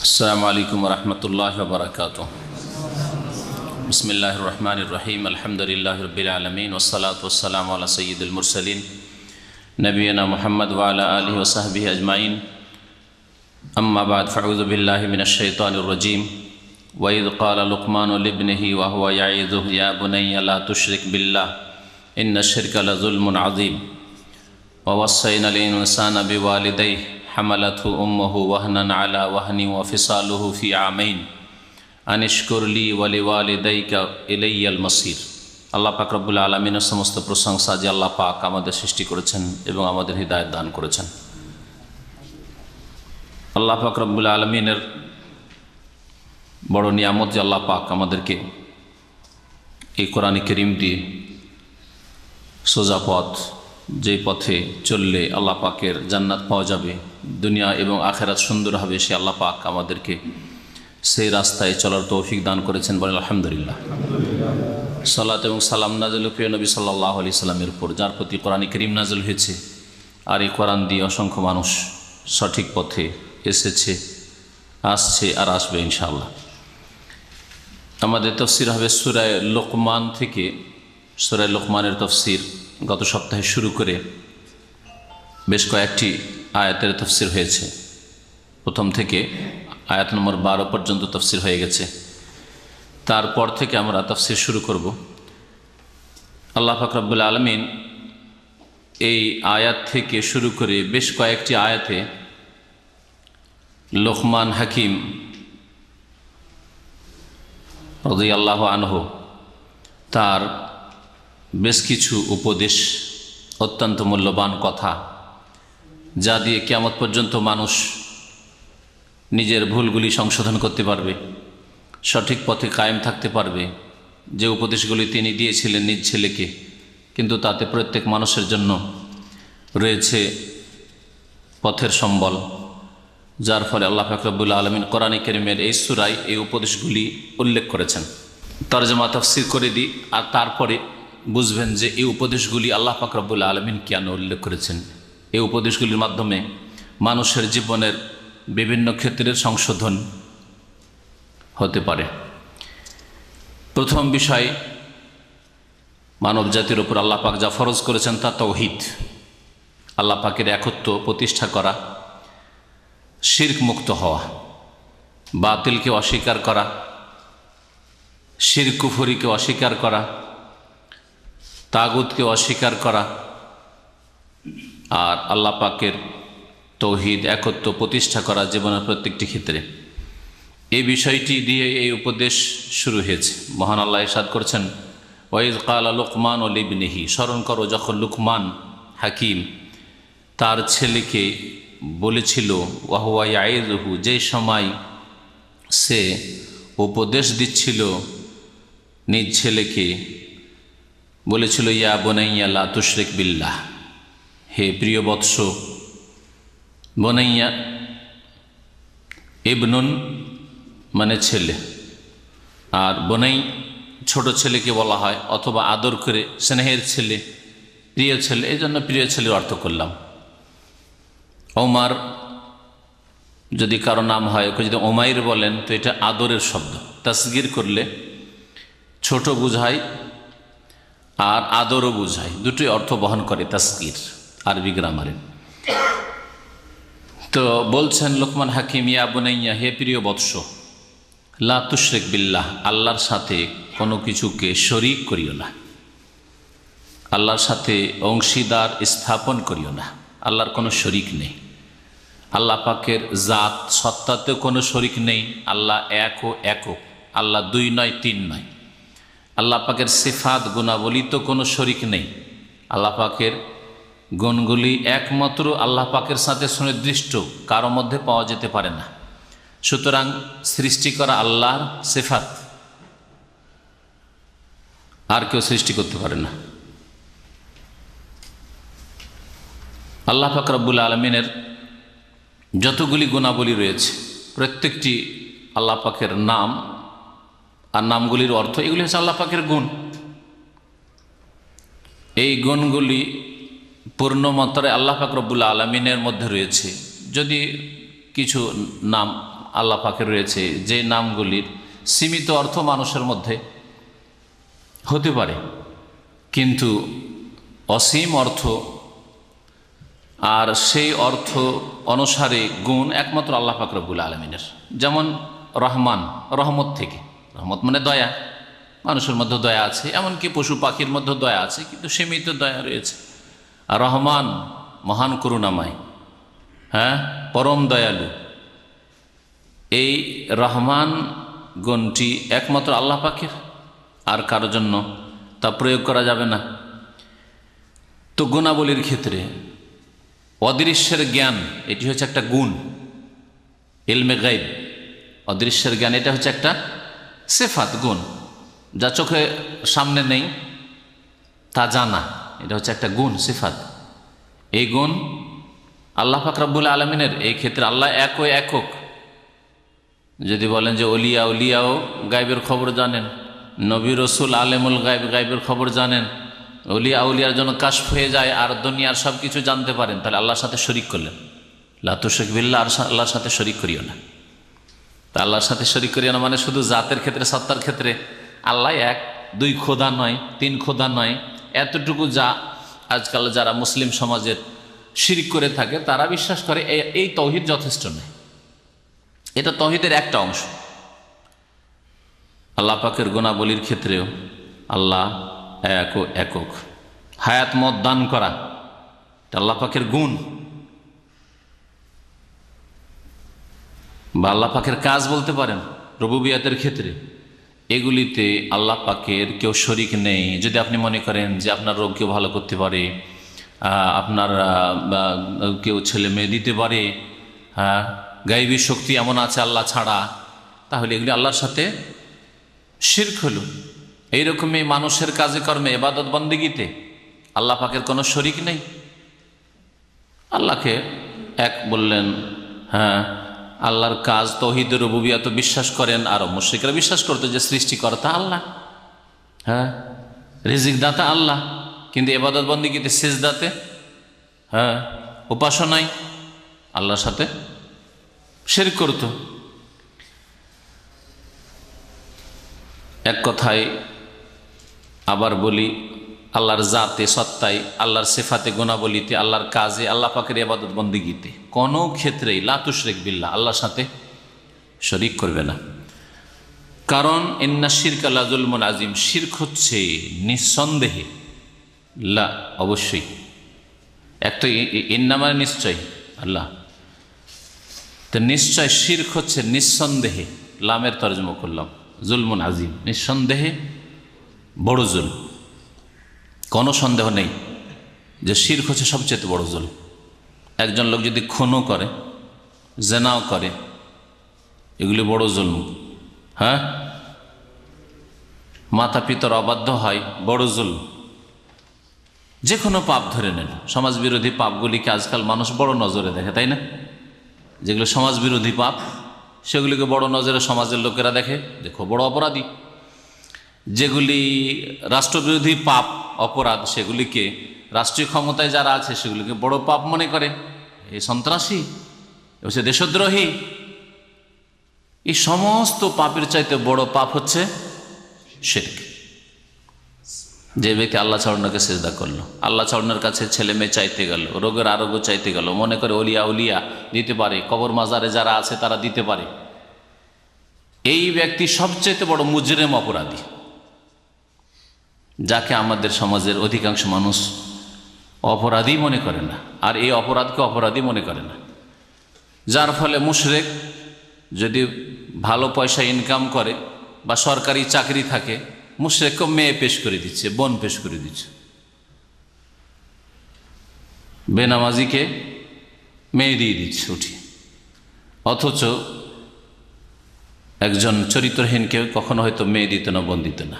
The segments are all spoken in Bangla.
अस्सलामु अलैकुम वरहमतुल्लाहि वबरकातुह। बिस्मिल्लाहिर्रहमानिर्रहीम। अल्हम्दुलिल्लाहि रब्बिल आलमीन वस्सलातु वस्सलामु अला सय्यिदिल मुरसलीन नबीना मुहम्मद व अला आलिहि व सहबिहि अजमाइन। अम्मा बाद फ़अऊज़ु बिल्लाहि मिनश शैतानिर रजीम। व इज़ क़ाल लुक़मानु लिब्निही व हुवा यईज़ुहु या बुनय्या ला तुश्रिक बिल्लाह इन्नश्शिर्का लज़ुल्मुन अज़ीम। व वस्सैनल इंसाना बिवालिदैहि हमलतहु उम्मुहु वहनन अला वहनिन व फ़िसालुहु फ़ी आमैन अनिश्कुर ली व लिवालिदैका इलैयल मसीर। আল্লাহ পাক রব্বুল আলামিনের সমস্ত প্রশংসা যে আল্লাহ পাক আমাদের সৃষ্টি করেছেন এবং আমাদের হিদায়াত দান করেছেন। আল্লাহ পাক রব্বুল আলামিনের বড় নিয়ামত যে আল্লাহ পাক আমাদেরকে এই কোরআন কারীম দিয়ে সোজা পথ, যে পথে চললে আল্লাহ পাকের জান্নাত পাওয়া যাবে, দুনিয়া এবং আখিরাত সুন্দর হবে, সে আল্লাহ পাক আমাদেরকে সেই রাস্তায় চলার তৌফিক দান করেছেন। বলেন আলহামদুলিল্লাহ। সালাত এবং সালাম নাযিল প্রিয় নবী সাল্লাল্লাহু আলাইহি সাল্লামের উপর, যার প্রতি কোরআন কারীম নাযিল হয়েছে। আর এই কোরআন দিয়ে অসংখ্য মানুষ সঠিক পথে এসেছে, আসছে আর আসবে ইনশাআল্লাহ। আমাদের তাফসীর হবে সূরা লোকমান থেকে। সূরা লোকমানের তাফসীর গত সপ্তাহে শুরু করে বেশ কয়েকটি আয়াতের তাফসীর হয়েছে। প্রথম থেকে আয়াত নম্বর 12 পর্যন্ত তাফসীর হয়ে গেছে। তারপর থেকে আমরা তাফসীর শুরু করব। আল্লাহ পাক রব্বুল আলামিন এই আয়াত থেকে শুরু করে বেশ কয়েকটি আয়াতে লোকমান হাকিম রাদিয়াল্লাহু আনহু তার বেশ কিছু উপদেশ, অত্যন্ত মূল্যবান কথা, যা দিয়ে কিয়ামত পর্যন্ত মানুষ নিজের ভুলগুলি সংশোধন করতে পারবে, সঠিক পথে কায়েম থাকতে পারবে। যে উপদেশগুলি তিনি দিয়েছিলেন নিজ ছেলেকে, কিন্তু তাতে প্রত্যেক মানুষের জন্য রয়েছে পথের সম্বল, যার ফলে আল্লাহ পাক রব্বুল আলামিন কোরআন কারীমের এই সূরায় এই উপদেশগুলি উল্লেখ করেছেন। তরজমা তাফসীর করে দিই, আর তারপরে বুঝবেন যে এই উপদেশগুলি আল্লাহ পাক রব্বুল আলামিন কেন উল্লেখ করেছেন। এই উপদেশগুলির মাধ্যমে মানুষের জীবনের বিভিন্ন ক্ষেত্রের সংশোধন হতে পারে। প্রথম বিষয়, মানব জাতির উপর আল্লাহ পাক যা ফরজ করেছেন তা তাওহীদ, আল্লাহ পাকের একত্ব প্রতিষ্ঠা করা, শিরক মুক্ত হওয়া, বাতিলকে অস্বীকার করা, শিরক কুফরিকে অস্বীকার করা, তাগুতকে অস্বীকার করা, আর আল্লাহ পাকের তাওহীদ একত্ব প্রতিষ্ঠা করা জীবনের প্রত্যেকটি ক্ষেত্রে। এই বিষয়টি দিয়ে এই উপদেশ শুরু হয়েছে। মহান আল্লাহ ইরশাদ করেছেন, ওয়াইজ ক্বালা লুকমান লিবনিহি, স্মরণ করো যখন লুকমান হাকিম তার ছেলেকে বলেছিল, ওয়া হুয়া ইয়াইযুহু, যে সময় সে উপদেশ দিচ্ছিল নিজ ছেলেকে, বলেছিল, ইয়া বুনাইয়া লা তুশরিক বিল্লাহ, হে প্রিয় বৎস। বুনাইয়া ইবনুন মানে ছেলে, আর বুনাই ছোট ছেলেকে বলা হয়, অথবা আদর করে স্নেহের ছেলে, প্রিয় ছেলে, এই জন্য প্রিয় ছেলের অর্থ করলাম। ওমার যদি কারো নাম হয়, ওকে যদি ওমাইর বলেন তো এটা আদরের শব্দ। তাসগীর করলে ছোট বুঝায় আর আদরও বুঝায়, দুটোই অর্থ বহন করে তাসগীর আরবি গ্রামারে। তো বলছেন লোকমান হাকিম, ইয়া বুনাইয়া, হে প্রিয় বৎস, লা তুশরিক বিল্লাহ, আল্লাহর সাথে কোনো কিছুকে শরীক করিও না, আল্লাহর সাথে অংশীদার স্থাপন করিও না। আল্লাহর কোনো শরীক নেই, আল্লাহ পাকের জাত সত্তাতেও কোনো শরীক নেই। আল্লাহ এক ও একক, আল্লাহ দুই নয়, তিন নয়। আল্লাহ পাকের সিফাত গুণাবলীতে কোনো শরীক নেই। আল্লাহ পাকের গুণগুলি একমাত্র আল্লাহ পাকের সাথে সুনির্দিষ্ট, কারো মধ্যে পাওয়া যেতে পারে না। সুতরাং সৃষ্টি করা আল্লাহর সিফাত, আর কেউ সৃষ্টি করতে পারে না। আল্লাহ পাক রব্বুল আলামিনের যতগুলি গুণাবলী রয়েছে, প্রত্যেকটি আল্লাহ পাকের নাম আর নামগুলির অর্থ, এগুলি হচ্ছে আল্লাহ পাকের গুণ। এই গুণগুলি পূর্ণমাত্রায় আল্লাহ পাক রব্বুল আলামিনের মধ্যে রয়েছে। যদি কিছু নাম আল্লাহ পাকের রয়েছে, যে নামগুলির সীমিত অর্থ মানুষের মধ্যে হতে পারে, কিন্তু অসীম অর্থ, আর সেই অর্থ অনুসারে গুণ একমাত্র আল্লাহ পাক রব্বুল আলামিনের। যেমন রহমান, রহমত থেকে, রহমত মানে দয়া, মানুষের মধ্যে দয়া আছে, এমনকি পশু পাখির মধ্যে দয়া আছে, কিন্তু সীমিত দয়া রয়েছে। আর রহমান মহান করুণাময়, হ্যাঁ, পরম দয়ালু। এই রহমান গুণটি একমাত্র আল্লাহ পাকের, আর কারোর জন্য তা প্রয়োগ করা যাবে না। তো গুণাবলীর ক্ষেত্রে অদৃশ্যের জ্ঞান, এটি হচ্ছে একটা গুণ। ইলমে গায়ব, অদৃশ্যের জ্ঞান, এটা হচ্ছে একটা সিফাত, গুণ, যা চোখে সামনে নেই তা জানা, এটা হচ্ছে একটা গুণ, সিফাত। এই গুণ আল্লাহ পাক রব্বুল আলামিনের। এই ক্ষেত্রে আল্লাহ এক ও একক। যদি বলেন যে উলিয়াও গায়বের খবর জানেন, নবী রসুল আলেমুল গায়ব, গায়বের খবর জানেন, উলিয়ার জন্য কাশফ হয়ে যায় আর দুনিয়ার সব কিছু জানতে পারেন, তাহলে আল্লাহর সাথে শরিক করলেন। লা তুশরিক বিল্লাহ, আর আল্লাহর সাথে শরিক করিও না। তা আল্লাহর সাথে শরিক করিও না মানে শুধু জাতের ক্ষেত্রে, সত্তার ক্ষেত্রে আল্লাহ এক, দুই খোদা নয়, তিন খোদা নয়, এতটুকু। যা আজকাল যারা মুসলিম সমাজের শিরিক করে থাকে তারা বিশ্বাস করে এই তৌহিদ যথেষ্ট নয়, এটা তৌহিদের একটা অংশ। আল্লাহ পাকের গুণাবলীর ক্ষেত্রেও আল্লাহ এক ও একক। হায়াত মত দান করা, এটা আল্লাহ পাকের গুণ। বা আল্লাহ পাকের কাজ বলতে পারেন রুবুবিয়াতের ক্ষেত্রে, এগুলিতে আল্লাহ পাকের কেউ শরিক নেই। যদি আপনি মনে করেন যে আপনার রোগ কেউ ভালো করতে পারে, আপনার কেউ ছেলে মেয়ে দিতে পারে, গায়বী শক্তি এমন আছে আল্লাহ ছাড়া, তাহলে এগুলি আল্লাহর সাথে শিরক হলো। এইরকমই মানুষের কাজে কর্মে, ইবাদত বন্দেগীতে আল্লাহ পাকের কোনো শরিক নেই। আল্লাহকে এক বললেন, হ্যাঁ, আল্লাহর কাজ তৌহিদ রুবুবিয়্যাত বিশ্বাস করেন। আর মুশরিকরা বিশ্বাস করতো যে সৃষ্টিকর্তা আল্লাহ, হ্যাঁ, রিজিক দাতা আল্লাহ, কিন্তু ইবাদত বন্দেগীতে, সিজদাতে, হ্যাঁ, উপাসনায় আল্লাহর সাথে শিরক করত। এক কথায় আবার বলি, আল্লাহর জাতে, সত্তায়, আল্লাহর সিফাতে, গুণাবলীতে, আল্লাহর কাজে, আল্লাহ পাকের ইবাদত বন্দেগীতে কোনো ক্ষেত্রেই লা তুশরিক বিল্লাহ, আল্লাহর সাথে শরিক করবে না। কারণ ইন্না শিরকা লা যুলমুন আযীম, শিরক হচ্ছে নিঃসন্দেহে, লা অবশ্যই, এক তো ইন্না মানে নিশ্চয়, আল্লাহ তো নিশ্চয়, শিরক হচ্ছে নিঃসন্দেহে, লামের তর্জমা করলাম, যুলমুন আযীম, নিঃসন্দেহে বড় জুল। কোনো সন্দেহ নেই যে শিরক হচ্ছে সবচেয়ে বড় জুল। একজন লোক যদি খুনও করে, জেনাও করে, এগুলি বড় জুলম, হ্যাঁ, মাতা পিতার অবাধ্য হয়, বড় জুলম। যে কোনো পাপ ধরে নেন, সমাজ বিরোধী পাপগুলিকে আজকাল মানুষ বড় নজরে দেখে, তাই না? যেগুলো সমাজ বিরোধী পাপ সেগুলিকে বড় নজরে সমাজের লোকেরা দেখে, দেখো বড় অপরাধী। যেগুলি রাষ্ট্রবিরোধী পাপ, অপরাধ, সেগুলিকে রাষ্ট্রীয় ক্ষমতায় যারা আছে সেগুলিকে বড় পাপ মনে করে, এই সন্ত্রাসী, সে দেশদ্রোহী। এই সমস্ত পাপের চাইতে বড় পাপ হচ্ছে শিরক। যে ব্যক্তি আল্লাহ ছাড়নাকে সিজদা করলো, আল্লাহ ছাড়নার কাছে ছেলে মেয়ে চাইতে গেল, রোগের আরোগ্য চাইতে গেল, মনে করে উলিয়া দিতে পারে, কবর মাজারে যারা আছে তারা দিতে পারে, এই ব্যক্তি সবচেয়ে বড় মুজরিম, অপরাধী, যাকে আমাদের সমাজের অধিকাংশ মানুষ অপরাধী মনে করে না, আর এই অপরাধকে অপরাধী মনে করে না। যার ফলে মুশরিক যদি ভালো পয়সা ইনকাম করে বা সরকারি চাকরি থাকে, মুশরিককে মেয়ে পেশ করে দিচ্ছে, বোন পেশ করে দিচ্ছে, বেনামাজিকে মেয়ে দিয়ে দিচ্ছে উঠিয়ে। অথচ একজন চরিত্রহীনকে কখনো হয়তো মেয়ে দিত না, বোন দিত না,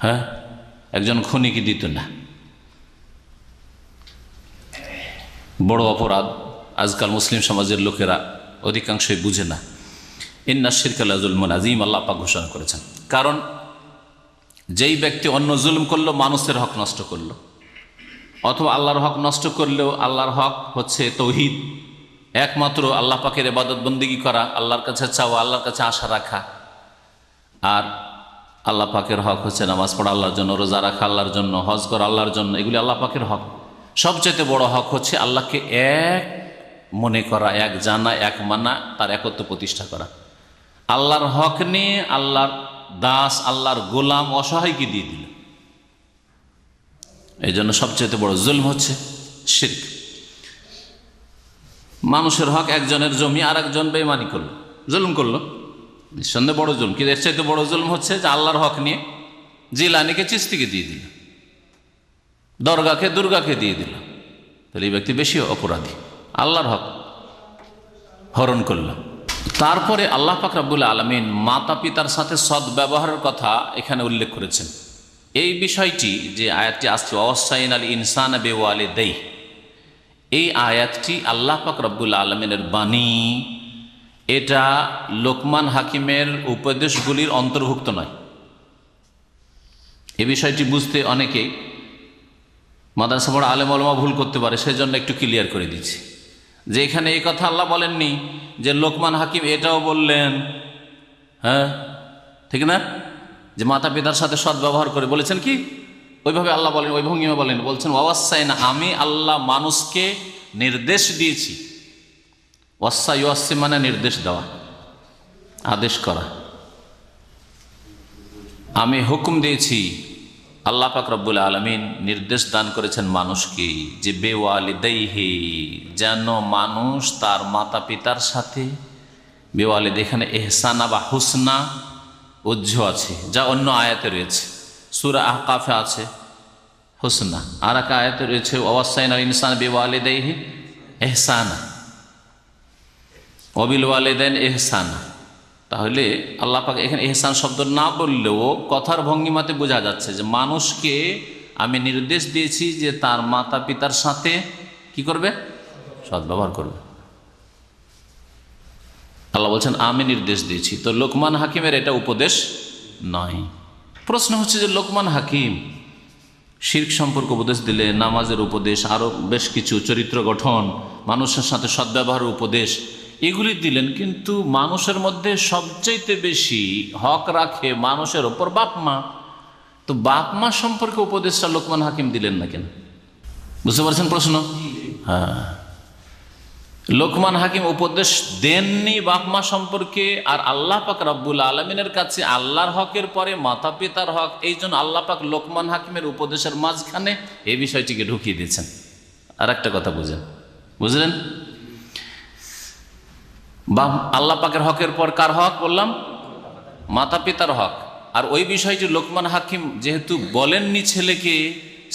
হ্যাঁ, একজন খুনিকে দিত না। বড় অপরাধ আজকাল মুসলিম সমাজের লোকেরা অধিকাংশই বুঝে না। ইন্না শিরকা লা যুলমুন আযীম, আল্লাহ পাক ঘোষণা করেছেন। কারণ যেই ব্যক্তি অন্য জুলম করলো, মানুষের হক নষ্ট করলো, অথবা আল্লাহর হক নষ্ট করলেও, আল্লাহর হক হচ্ছে তৌহিদ, একমাত্র আল্লাহ পাকের ইবাদত বন্দেগী করা, আল্লাহর কাছে চাওয়া, আল্লাহর কাছে আশা রাখা। আর আল্লাহ পাকের হক হচ্ছে নামাজ পড়া আল্লাহর জন্য, রোজা রাখা আল্লাহর জন্য, হজ করা আল্লাহর জন্য, এগুলি আল্লাহ পাকের হক। সবচেয়ে বড় হক হচ্ছে আল্লাহকে এক মনে করা, এক জানা, এক মানা, তার একত্ব প্রতিষ্ঠা করা। আল্লাহর হক নিয়ে আল্লাহর দাস, আল্লাহর গোলাম, অসহায়কে দিয়ে দিল। এই জন্য সবচেয়ে বড় জুলম হচ্ছে শিরক। মানুষের হক, একজনের জমি আর একজন বেঈমানি করলো, জুলম করলো, নিঃসন্দেহে বড় জুলম। কিন্তু এর চাইতে বড় জুলম হচ্ছে যে আল্লাহর হক নিয়ে জিলানিকে চিশতিকে দিয়ে দিল, দরগাকে দুর্গাকে দিয়ে দিল। তাহলে এই ব্যক্তি বেশি অপরাধী, আল্লাহর হক হরণ করল। তারপরে আল্লাহ পাক রব্বুল আলামিন মাতা পিতার সাথে সদ্ব্যবহারের কথা এখানে উল্লেখ করেছেন। এই বিষয়টি যে আয়াতটি আসছে, ওয়াসাইনাল ইনসানা বিওয়ালিদাইহি, এই আয়াতটি আল্লাহ পাক রব্বুল আলামিনের বাণী। এটা লোকমান হাকিমের উপদেশগুলির অন্তর্ভুক্ত নয়। এই বিষয়টি বুঝতে অনেকেই মাদ্রাসা পড়া আলেম ওলামা ভুল করতে পারে, সেই জন্য একটু ক্লিয়ার করে দিচ্ছি যে এখানে এই কথা আল্লাহ বলেননি যে লোকমান হাকিম এটাও বললেন, হ্যাঁ ঠিক না, যে মাতা পিতার সাথে সদ্ব্যবহার করে। বলেছেন কি ওইভাবে আল্লাহ বলেন, ওই ভঙ্গিমা বলেন, বলছেন ওয়াসাইনা, আমি আল্লাহ মানুষকে নির্দেশ দিয়েছি। ওয়াসা ইউয়াসি মানে নির্দেশ দেওয়া, আদেশ করা। আমি হুকুম দিয়েছি, আল্লাহ পাক রব্বুল আলামিন নির্দেশ দান করেছেন মানুষকে যে বেওয়ালিদাইহি, যেন মানুষ তার মাতা পিতার সাথে, বেওয়ালিদ এখানে এহসানা বা হুসনা উজ্জ আছে, যা অন্য আয়াতে রয়েছে। সূরা আহকাফে আছে হুসনা, আর এক আয়াতে রয়েছে ওয়াসাইনাল ইনসানা বিওয়ালিদাইহি এহসানা, ওয়াবিল ওয়ালিদাইন এহসানা। তাহলে আল্লাহ পাক এখানে এহসান শব্দ না বললেও কথার ভঙ্গিমাতে বোঝা যাচ্ছে যে মানুষকে আমি নির্দেশ দিয়েছি যে তার মাতা পিতার সাথে কি করবে, সদ্ব্যবহার করবে। আল্লাহ বলছেন আমি নির্দেশ দিয়েছি। তো লোকমান হাকিমের এটা উপদেশ নয়। প্রশ্ন হচ্ছে যে লোকমান হাকিম শিরক সম্পর্কে উপদেশ দিলে, নামাজের উপদেশ, আরও বেশ কিছু চরিত্র গঠন, মানুষের সাথে সদ্ব্যবহারের উপদেশ, এগুলি দিলেন, কিন্তু মানুষের মধ্যে সবচাইতে বেশি হক রাখে মানুষের ওপর বাপ মা। তো বাপ মা সম্পর্কে উপদেশটা লোকমান হাকিম দিলেন না কেন? বুঝতে পারছেন প্রশ্ন? হ্যাঁ, লোকমান হাকিম উপদেশ দেননি বাপ মা সম্পর্কে, আর আল্লাহ পাক রব্বুল আলামিনের কাছে আল্লাহর হকের পরে মাতা পিতার হক। এই জন্য আল্লাহ পাক লোকমান হাকিমের উপদেশের মাঝখানে এই বিষয়টিকে ঢুকিয়ে দিয়েছেন। আর একটা কথা বুঝলেন? বা আল্লাহ পাকের হকের পর কার হক বললাম? মাতা পিতার হক। আর ওই বিষয়টি লোকমান হাকিম যেহেতু বলেননি ছেলেকে,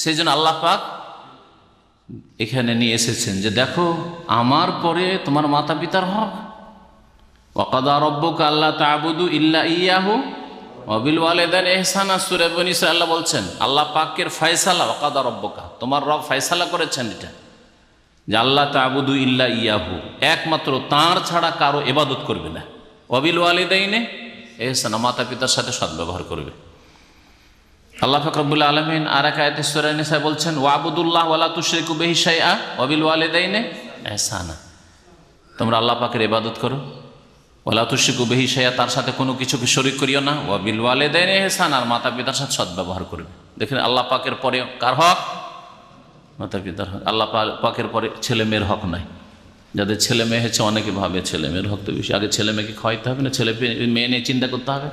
সেই জন্য আল্লাহ পাক এখানে নিয়ে এসেছেন যে দেখো আমার পরে তোমার মাতা পিতার হক। ওয়াকাদা রাব্বুকা আল্লা তা'বুদু ইল্লা ইয়াহু ওয়া বিল ওয়ালিদাইনি ইহসানা, সূরা বনী ইসরাঈল আল্লাহ বলছেন, আল্লাহ পাকের ফয়সালা, ওয়াকাদা রাব্বুকা, তোমার রব ফয়সালা করেছেন এটা যে আল্লাহ তা'বুদু ইল্লা ইয়াহু, একমাত্র তাঁর ছাড়া কারো ইবাদত করবে না। ওয়া বিল ওয়ালিদাইনি ইহসানা, মাতা পিতার সাথে সদ্ব্যবহার করবে। আল্লাহ পাক রব্বুল আলামিন আর এক আয়াতে সূরা নিসা বলছেন ওয়াবুদুল্লাহ ওয়ালা তুশরিকু বিহি শাইআ ওয়া বিল ওয়ালিদাইনি ইহসানা, তোমরা আল্লাহ পাকের ইবাদত করো, ওয়ালা তুশরিকু বিহি শাইআ, তার সাথে কোনো কিছুকে শরীক করিও না, ওয়া বিল ওয়ালিদাইনি ইহসানা, আর মাতা পিতার সাথে সদ্ব্যবহার করবে। দেখেন আল্লাহ পাকের পরে কার হক? মাতা পিতার হক। আল্লাহ পাকের পরে ছেলে মেয়ের হক নাই। যাদের ছেলে মেয়ে হয়েছে অনেকে ভাবে ছেলে মেয়ের হক তো বেশি, আগে ছেলে মেয়েকে খাওয়াইতে হবে না, ছেলে মেয়ে নিয়ে চিন্তা করতে হবে।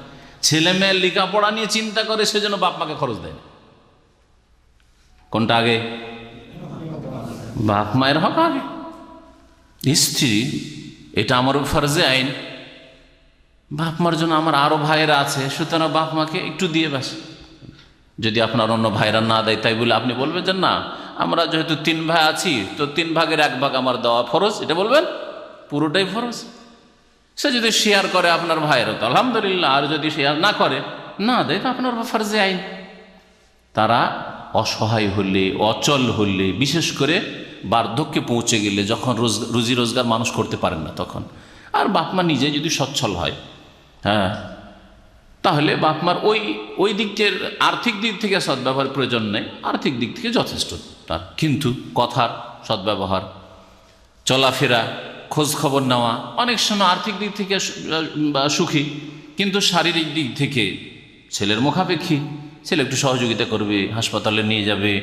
ছেলে মেয়ের লেখাপড়া নিয়ে চিন্তা করে সেজন্য বাপ মাকে খরচ দেয় না। কোনটা আগে? বাপ মায়ের হক আগে। স্ত্রী, এটা আমার ফরজে আইন, বাপ মার জন্য আমার আরো ভাইয়েরা আছে, সুতরাং বাপ মাকে একটু দিয়ে বাস। যদি আপনার অন্য ভাইরা না দেয় তাই বলে আপনি বলবেন যে না, আমরা যেহেতু 3 ভাই আছি তো 3 ভাগের 1 ভাগ আমার দেওয়া ফরজ, এটা বলবেন? পুরোটাই ফরজ। সে যদি শেয়ার করে আপনার ভাইয়েরও তো আলহামদুলিল্লাহ, আর যদি শেয়ার না করে, না দেয়, তো আপনার ফরজে আইন। তারা অসহায় হলে, অচল হলে, বিশেষ করে বার্ধক্যে পৌঁছে গেলে, যখন রুজি রোজগার মানুষ করতে পারেন না তখন, আর বাপমা নিজে যদি সচ্ছল হয়, হ্যাঁ, তাহলে বাপমার ওই দিকটির আর্থিক দিক থেকে সদ্ব্যবহার প্রয়োজন নেই, আর্থিক দিক থেকে যথেষ্ট তার। কিন্তু কথার সদ্ব্যবহার, চলাফেরা, খোঁজ খবর নেওয়া, অনেক সময় আর্থিক দিক থেকে সুখী, কিন্তু শারীরিক দিক থেকে ছেলের মুখাপেক্ষী। ছেলে একটু সহযোগিতা করবে, হাসপাতালে নিয়ে যাবে,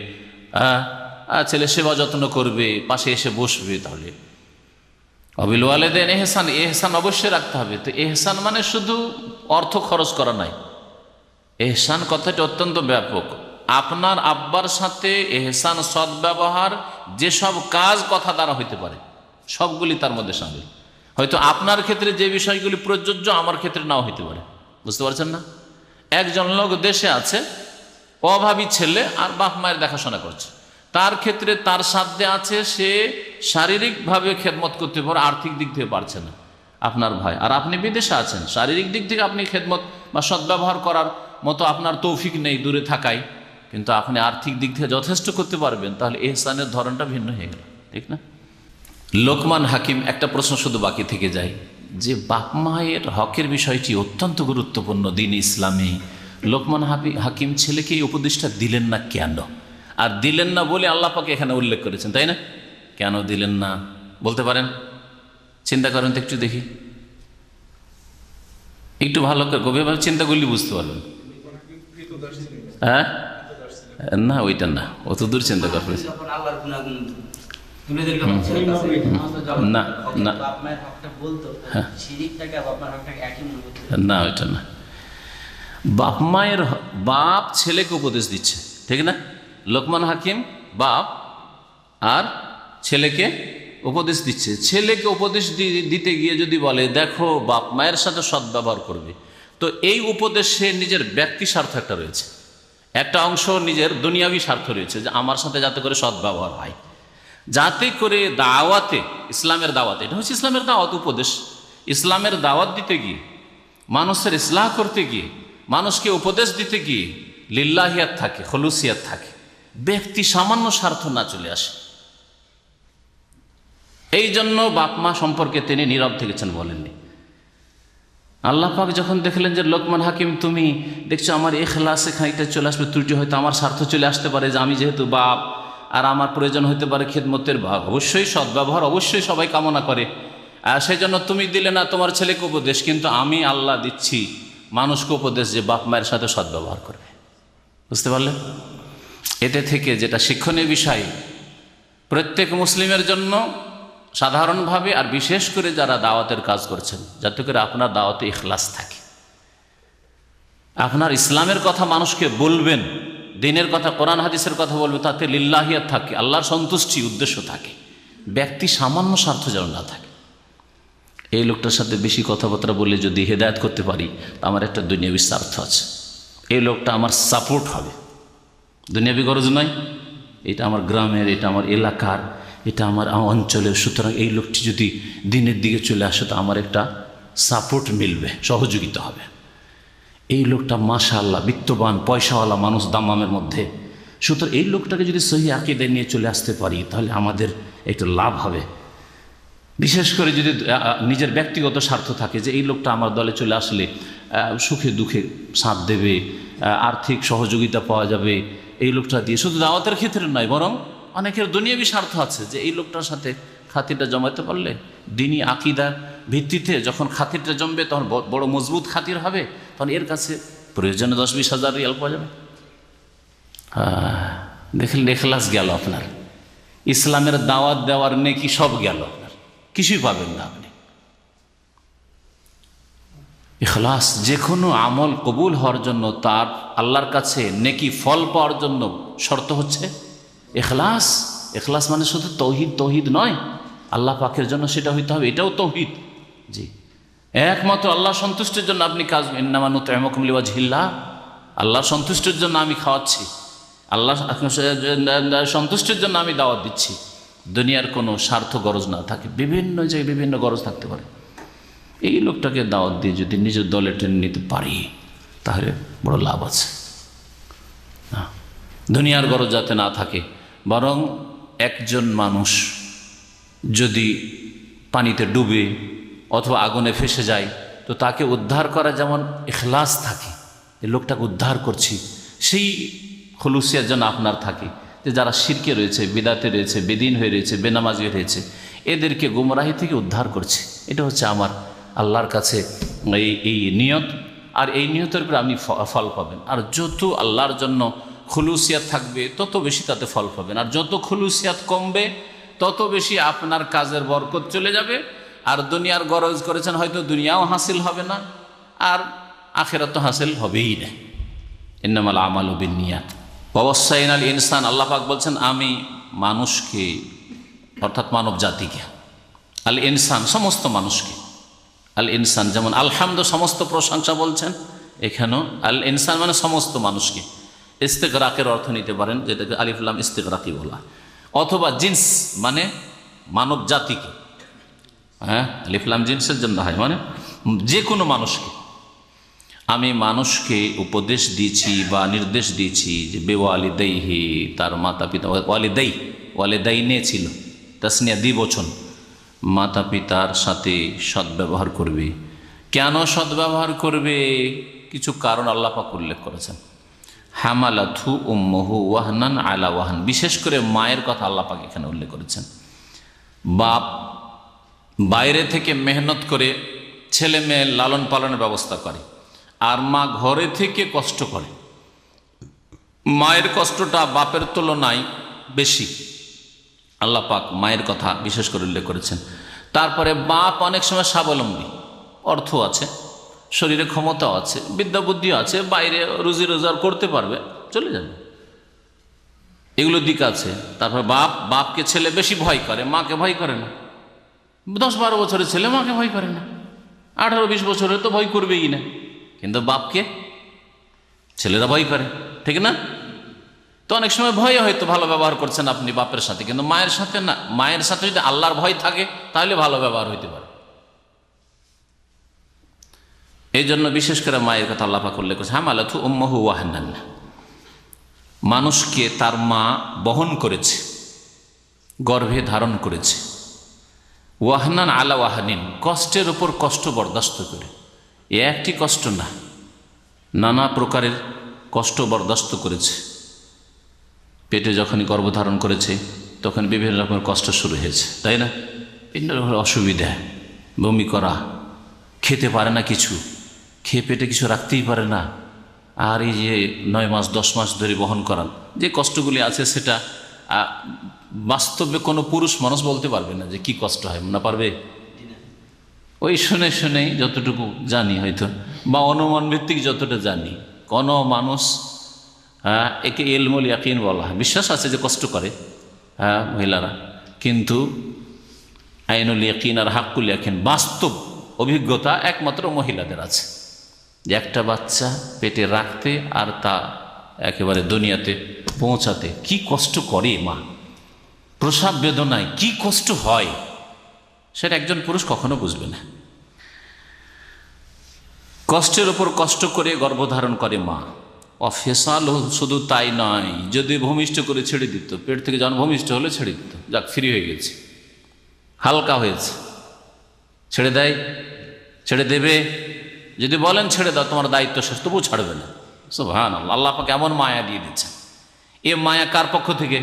ছেলে সেবা যত্ন করবে, পাশে এসে বসবে। তাহলে অবিল ওয়ালিদাইন এহসান, এহসান অবশ্যই রাখতে হবে। তো এহসান মানে শুধু অর্থ খরচ করা নয়, এহসান কথাটি অত্যন্ত ব্যাপক। আপনার আব্বার সাথে এহসান, সদ্ব্যবহার, যেসব কাজ কথা দ্বারা হইতে পারে সবগুলি তার মধ্যে সামিল। হয়তো আপনার ক্ষেত্রে যে বিষয়গুলি প্রযোজ্য আমার ক্ষেত্রে নাও হইতে পারে, বুঝতে পারছেন না? একজন লোক দেশে আছে, অভাবী ছেলে, আর বাপ মায়ের দেখাশোনা করছে, তার ক্ষেত্রে তার সাধ্যে আছে, সে শারীরিকভাবে খেদমত করতে পারে, আর্থিক দিক থেকে পারছে না আপনার ভাই। আর আপনি বিদেশে আছেন, শারীরিক দিক থেকে আপনি খেদমত বা সদ্ব্যবহার করার মতো আপনার তৌফিক নেই দূরে থাকায়, কিন্তু আপনি আর্থিক দিক থেকে যথেষ্ট করতে পারবেন, তাহলে এহসানের ধরনটা ভিন্ন হয়ে গেল, ঠিক না? লোকমান হাকিম, একটা প্রশ্ন শুধু বাকি থেকে যায় যে বাপ মায়ের হকের বিষয়টি অত্যন্ত গুরুত্বপূর্ণ দিন ইসলামে। লোকমান হাকিম ছেলেকে এই উপদেশটা দিলেন না কেন? আর দিলেন না বলে আল্লাহ পাক এখানে উল্লেখ করেছেন, তাই না? কেন দিলেন না বলতে পারেন? চিন্তা করেন তো একটু, দেখি একটু ভালো করে গভীরভাবে চিন্তা করলে বুঝতে পারবেন। হ্যাঁ, না ওইটা না, অত দূর চিন্তা করবেন না, না না, ওইটা না। বাপ মায়ের, বাপ ছেলেকে উপদেশ দিচ্ছে, ঠিক না? লোকমান হাকিম বাপ আর ছেলেকে উপদেশ দিচ্ছে। ছেলেকে উপদেশ দিতে গিয়ে যদি বলে দেখো বাপ মায়ের সাথে সদ্ব্যবহার করবে, তো এই উপদেশে নিজের ব্যক্তি স্বার্থ একটা রয়েছে, একটা অংশ নিজের দুনিয়াবী স্বার্থ রয়েছে, যে আমার সাথে যাতে করে সদ্ব্যবহার হয়, যাতে করে দাওয়াতে, ইসলামের দাওয়াতে, এটা হচ্ছে ইসলামের দাওয়াত, উপদেশ। ইসলামের দাওয়াত দিতে গিয়ে, মানুষের ইসলাহ করতে গিয়ে, মানুষকে উপদেশ দিতে গিয়ে লিল্লাহিয়াত থাকে, খলুসিয়াত থাকে, ব্যক্তি সামান্য স্বার্থ না চলে আসে। এই জন্য বাপ মা সম্পর্কে তিনি নীরব থেকেছেন, বলেননি। আল্লাহ পাক যখন দেখলেন যে লোকমান হাকিম তুমি দেখছো আমার ইখলাসে খানিকটা চলে আসবে ত্রুটি, হয়তো আমার স্বার্থ চলে আসতে পারে, যে আমি যেহেতু বাপ আর আমার প্রয়োজন হতে পারে খেদমতের ভাব, অবশ্যই সদ্ব্যবহার অবশ্যই সবাই কামনা করে, সেই জন্য তুমি দিলে না তোমার ছেলেকে উপদেশ, কিন্তু আমি আল্লাহ দিচ্ছি মানুষকে উপদেশ যে বাপ মায়ের সাথে সদ্ব্যবহার করবে। বুঝতে পারলেন? এতে থেকে যেটা শিক্ষণীয় বিষয় প্রত্যেক মুসলিমের জন্য সাধারণভাবে, আর বিশেষ করে যারা দাওয়াতের কাজ করছেন, যাতে করে আপনার দাওয়াতে ইখলাস থাকে, আপনার ইসলামের কথা মানুষকে বলবেন, দিনের কথা, কোরআন হাদিসের কথা বলবে, তাতে লিল্লাহিয়াত থাকে, আল্লাহর সন্তুষ্টি উদ্দেশ্য থাকে, ব্যক্তি সামান্য স্বার্থ যেন না থাকে। এই লোকটার সাথে বেশি কথাবার্তা বলে যদি হেদায়েত করতে পারি, আমার একটা দুনিয়াবী স্বার্থ আছে, এই লোকটা আমার সাপোর্ট হবে, দুনিয়াবী গরজ নয়, এটা আমার গ্রামের, এটা আমার এলাকার, এটা আমার অঞ্চলের, সুতরাং এই লোকটি যদি দিনের দিকে চলে আসে তো আমার একটা সাপোর্ট মিলবে, সহযোগিতা হবে। এই লোকটা মাশাআল্লাহ বিত্তবান, পয়সাওয়ালা মানুষ দামামের মধ্যে, সুতরাং এই লোকটাকে যদি সহি আকীদা নিয়ে চলে আসতে পারি তাহলে আমাদের একটু লাভ হবে। বিশেষ করে যদি নিজের ব্যক্তিগত স্বার্থ থাকে যে এই লোকটা আমার দলে চলে আসলে সুখে দুঃখে সাথ দেবে, আর্থিক সহযোগিতা পাওয়া যাবে, এই লোকটা দিয়ে শুধু দাওয়াতের ক্ষেত্রে নয়, বরং অনেকের দুনিয়াবী স্বার্থ আছে যে এই লোকটার সাথে খাতিরটা জমাতে পারলে, দিনী আকীদার ভিত্তিতে যখন খাতিরটা জমবে তখন বড় মজবুত খাতির হবে, তখন এর কাছে প্রয়োজনে 10-20 হাজার রিয়াল পাওয়া যাবে। দেখলেন, ইখলাস গেল আপনার, ইসলামের দাওয়াত দেওয়ার নেকি সব গেল, আপনার কিছুই পাবেন না আপনি। ইখলাস, যে কোনো আমল কবুল হওয়ার জন্য, তার আল্লাহর কাছে নেকি ফল পাওয়ার জন্য শর্ত হচ্ছে ইখলাস। ইখলাস মানে শুধু তৌহিদ নয়, আল্লাহ পাকের জন্য সেটা হইতে হবে, এটাও তৌহিদ। জি, একমাত্র আল্লাহ সন্তুষ্টির জন্য আপনি কাজ, ইন্নামা নুতঈমুকুম লিওয়াজহিল্লাহ, আল্লাহর সন্তুষ্টির জন্য আমি খাওয়াচ্ছি, আল্লাহ সন্তুষ্টির জন্য আমি দাওয়াত দিচ্ছি, দুনিয়ার কোনো স্বার্থ গরজ না থাকে, বিভিন্ন জায়গায় বিভিন্ন গরজ থাকতে পারে। এই লোকটাকে দাওয়াত দিয়ে যদি নিজের দলে টেনে নিতে পারি তাহলে বড় লাভ আছে। দুনিয়ার গরজ যাতে না থাকে, বরং একজন মানুষ যদি পানিতে ডুবে অথবা আগুনে ফেসে যায় তো তাকে উদ্ধার করা যেমন ইখলাস থাকে, এই লোকটাকে উদ্ধার করছি, সেই খলুসিয়াত যেন আপনার থাকে, যে যারা শিরকে রয়েছে, বিদাতে রয়েছে, বেদিন হয়ে রয়েছে, বেনামাজি রয়েছে, এদেরকে গুমরাহি থেকে উদ্ধার করছি। এটা হচ্ছে আমার আল্লাহর কাছে এই নিয়ত, আর এই নিয়তের উপরে আপনি ফল পাবেন। আর যত আল্লাহর জন্য খুলুসিয়াত থাকবে তত বেশি তাতে ফল পাবেন, আর যত খুলুসিয়াত কমবে তত বেশি আপনার কাজের বরকত চলে যাবে। আর দুনিয়ার গরজ করেছেন, হয়তো দুনিয়াও হাসিল হবে না, আর আখিরাত তো হাসিল হবেই না। ইন্নামাল আমালু বিন্নিয়াত ওয়াসাইনাল ইনসান, আল্লাহ পাক বলছেন আমি মানুষকে, অর্থাৎ মানব জাতিকে, আল ইনসান সমস্ত মানুষকে, আল ইনসান যেমন আলহামদু সমস্ত প্রশংসা বলছেন, এখানেও আল ইনসান মানে সমস্ত মানুষকে। ইস্তিগরাকের অর্থ নিতে পারেন, যেটাকে আলিফ লাম ইস্তিগরাকি বলা, অথবা জিন্স মানে মানব জাতিকে। হ্যাঁ, আলিফ লাম জিন্সের জন্য হয়, মানে যে কোনো মানুষকে। আমি মানুষকে উপদেশ দিয়েছি বা নির্দেশ দিয়েছি যে বেওয়ালিদাইহি, তার মাতা পিতা, ওয়ালিদাইনে ছিল তাসনিয়া দ্বিবচন, মাতা পিতার সাথে সদ্ব্যবহার করবে। কেন সদ্ব্যবহার করবে? কিছু কারণ আল্লাহ পাক উল্লেখ করেছেন। হামালাথু উম্মুহু ওয়াহনান আলা ওয়াহন, বিশেষ করে মায়ের কথা আল্লাহ পাক এখানে উল্লেখ করেছেন। বাপ বাইরে থেকে মেহনত করে ছেলে মেয়ে লালন পালনের ব্যবস্থা করে, আর মা ঘরে থেকে কষ্ট করে। মায়ের কষ্টটা বাপের তুলনায় বেশি, আল্লাহ পাক মায়ের কথা বিশেষ করে উল্লেখ করেছেন। তারপরে বাপ অনেক সময় স্বাবলম্বী, অর্থ আছে, শরীরে ক্ষমতাও আছে, বিদ্যা বুদ্ধিও আছে, বাইরে রুজি রোজগার করতে পারবে, চলে যাবে, এগুলো দিক আছে। তারপর বাপকে ছেলে বেশি ভয় করে, মাকে ভয় করে না। 10-12 বছরের ছেলে মাকে ভয় করে না, 18-20 বছরের তো ভয় করবেই না, কিন্তু বাপকে ছেলেরা ভয় করে, ঠিক না? তো অনেক সময় ভয়ে হয়তো ভালো ব্যবহার করছেন আপনি বাপের সাথে, কিন্তু মায়ের সাথে না। মায়ের সাথে যদি আল্লাহর ভয় থাকে তাহলে ভালো ব্যবহার হইতে পারে। এই জন্য বিশেষ করে মায়ের কথা আল্লাহ পাক উল্লেখ করেছে, হামালাথু উম্মুহু ওয়াহনান, মানুষকে তার মা বহন করেছে, গর্ভে ধারণ করেছে। ওয়াহনান আলা ওয়াহানিন, কষ্টের উপর কষ্ট বরদাস্ত করে। এ একটি কষ্ট না, নানা প্রকারের কষ্ট বরদাস্ত করেছে। পেটে যখনই গর্ভধারণ করেছে তখন বিভিন্ন রকমের কষ্ট শুরু হয়েছে, তাই না? বিভিন্ন রকমের অসুবিধা, বমি করা, খেতে পারে না, কিছু খেয়ে পেটে কিছু রাখতেই পারে না। আর এই যে 9 মাস 10 মাস ধরে বহন করান যে কষ্টগুলি আছে, সেটা বাস্তবে কোনো পুরুষ মানুষ বলতে পারবে না যে কি কষ্ট হয়, না পারবে? ওই শুনে শুনেই যতটুকু জানি হয়তো, বা অনুমান ভিত্তিক যতটা জানি, কোনো মানুষ একে ইলমুল ইয়াকিন বলা হয়, বিশ্বাস আছে যে কষ্ট করে মহিলারা, কিন্তু আইনুল ইয়াকিন আর হাক্কুল ইয়াকিন, বাস্তব অভিজ্ঞতা একমাত্র মহিলাদের আছে। যে একটা বাচ্চা পেটে রাখতে আর তা একেবারে দুনিয়াতে পৌঁছাতে কি কষ্ট করে মা, প্রসব বেদনায় কি কষ্ট হয়, সেটা একজন পুরুষ কখনো বুঝবে না। কষ্টের ওপর কষ্ট করে গর্ভধারণ করে মা। অফেসাল শুধু তাই নয়, যদি ভূমিষ্ঠ করে ছেড়ে দিত, পেট থেকে যখন ভূমিষ্ঠ হলে ছেড়ে দিত, যাক ফ্রি হয়ে গেছে, হালকা হয়েছে, ছেড়ে দেয়, ছেড়ে দেবে। যদি বলেন ছেড়ে দাও তোমার দায়িত্ব শেষ, তবুও ছাড়বে না। সুবহানাল্লাহ, আল্লাহ পাক এমন মায়া দিয়ে দিচ্ছেন। এ মায়া কার পক্ষ থেকে?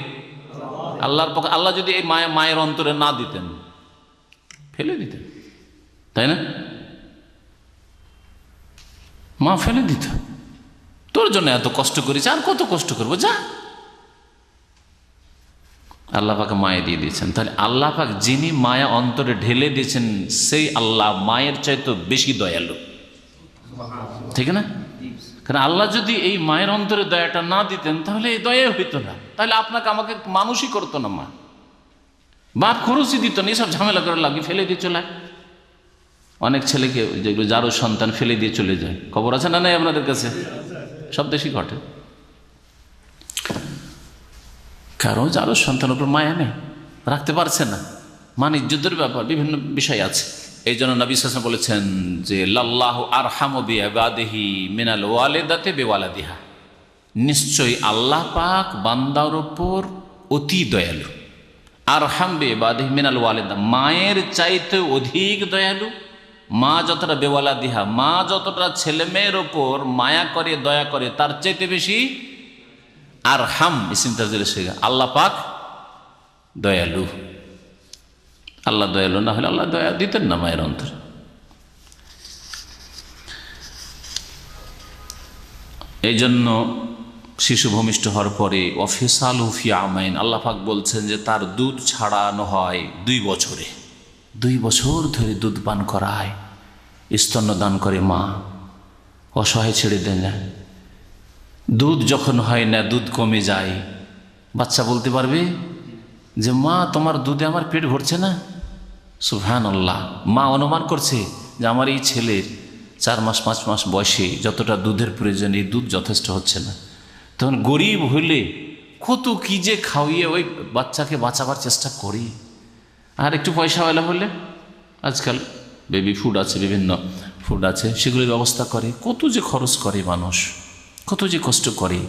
আল্লাহর পক্ষ। আল্লাহ যদি এই মায়ের অন্তরে না দিতেন, ফেলে দিতেন, তাই না? মা ফেলে দিত, তোর জন্য এত কষ্ট করেছে, আর কত কষ্ট করবো, যা। আল্লাহ পাকে মায়া দিয়ে দিয়েছেন। তাহলে আল্লাহ পাক যিনি মায়া অন্তরে ঢেলে দিয়েছেন, সেই আল্লাহ মায়ের চাইতে বেশি দয়ালু, ঠিক না? কারণ আল্লাহ যদি এই মায়ের অন্তরে দয়াটা না দিতেন তাহলে এই দয়া হইতো না, তাহলে আপনাকে আমাকে মানুষই করতো না। মা বাপ খরচই দিত না, এসব ঝামেলা করে লাগিয়ে ফেলে দিয়ে চলে। অনেক ছেলেকে যেগুলো যারও সন্তান ফেলে দিয়ে চলে যায়, খবর আছে না? নাই আপনাদের কাছে? সব দেশই ঘটে। কারো যারও সন্তান উপর মায়া নেই, রাখতে পারছে না, মান ইজ্জতের ব্যাপার, বিভিন্ন বিষয় আছে। এই জন্য নবী সাল্লাল্লাহু আলাইহি ওয়াসাল্লাম বলেছেন যে লাল্লাহু আরহামু বিইবাদিহি মিনাল ওয়ালিদাতি বিওয়ালাদিহা, নিশ্চয়ই আল্লাহ পাক বান্দার উপর অতি দয়ালু। আরহাম বিইবাদিহি মিনাল ওয়ালিদা, মায়ের চাইতে অধিক দয়ালু। মা যতটা বেওয়ালাদিহা, মা যতটা ছেলে মেয়ের ওপর মায়া করে দয়া করে, তার চাইতে বেশি আরহাম ইসিম তাফসীরে শেখা, আল্লাহ পাক দয়ালু। আল্লাহ দয়ালু না হলে আল্লাহ দয়া দিতেন না মায়ের অন্তর। এই জন্য শিশু ভূমিষ্ঠ হওয়ার পরে অফিসাল হুফি আমাইন, আল্লাহ পাক বলছেন যে তার দুধ ছাড়ানো হয় 2 বছরে। 2 বছর ধরে দুধ পান করায়, স্তন্যদান করে মা, অসহায় ছেড়ে দেন না। দুধ যখন হয় না, দুধ কমে যায়, বাচ্চা বলতে পারবে যে মা তোমার দুধে আমার পেট ভরছে না। সুবহানাল্লাহ। মা অনুমান করছে যে আমার এই ছেলের 4 মাস 5 মাস বয়সে যতটা দুধের প্রয়োজন, এই দুধ যথেষ্ট হচ্ছে না। তখন গরিব হইলে কত কি যে খাওয়িয়ে ওই বাচ্চাকে বাঁচাবার চেষ্টা করি। আর একটু পয়সাওয়ালা হলে আজকাল বেবি ফুড আছে, বিভিন্ন ফুড আছে, সেগুলির ব্যবস্থা করে। কত যে খরচ করে মানুষ, কত যে কষ্ট করে।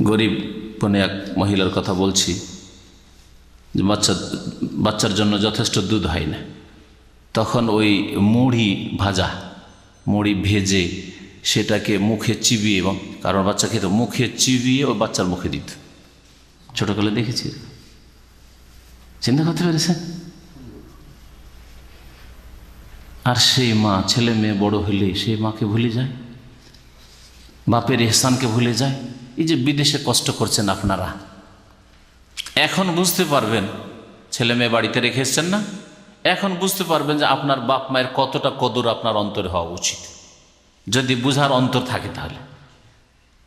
গরিব কোন এক মহিলার কথা বলছি যে বাচ্চার জন্য যথেষ্ট দুধ হয় না, তখন ওই মুড়ি ভাজা, মুড়ি ভেজে সেটাকে মুখে চিবিয়ে, এবং কারণ বাচ্চা খেত, মুখে চিবিয়ে ওই বাচ্চার মুখে দিত। ছোটকালে দেখেছি। চিন্তা করতে পেরেছেন? আর সেই মা, ছেলে মেয়ে বড় হলে সেই মাকে ভুলে যায়, বাপের ইহসানকে ভুলে যায়। এই যে বিদেশে কষ্ট করছেন আপনারা, এখন বুঝতে পারবেন, ছেলে মেয়ে বাড়িতে রেখে এসছেন না, এখন বুঝতে পারবেন যে আপনার বাপ মায়ের কতটা কদর আপনার অন্তরে হওয়া উচিত। যদি বুঝার অন্তর থাকে তাহলে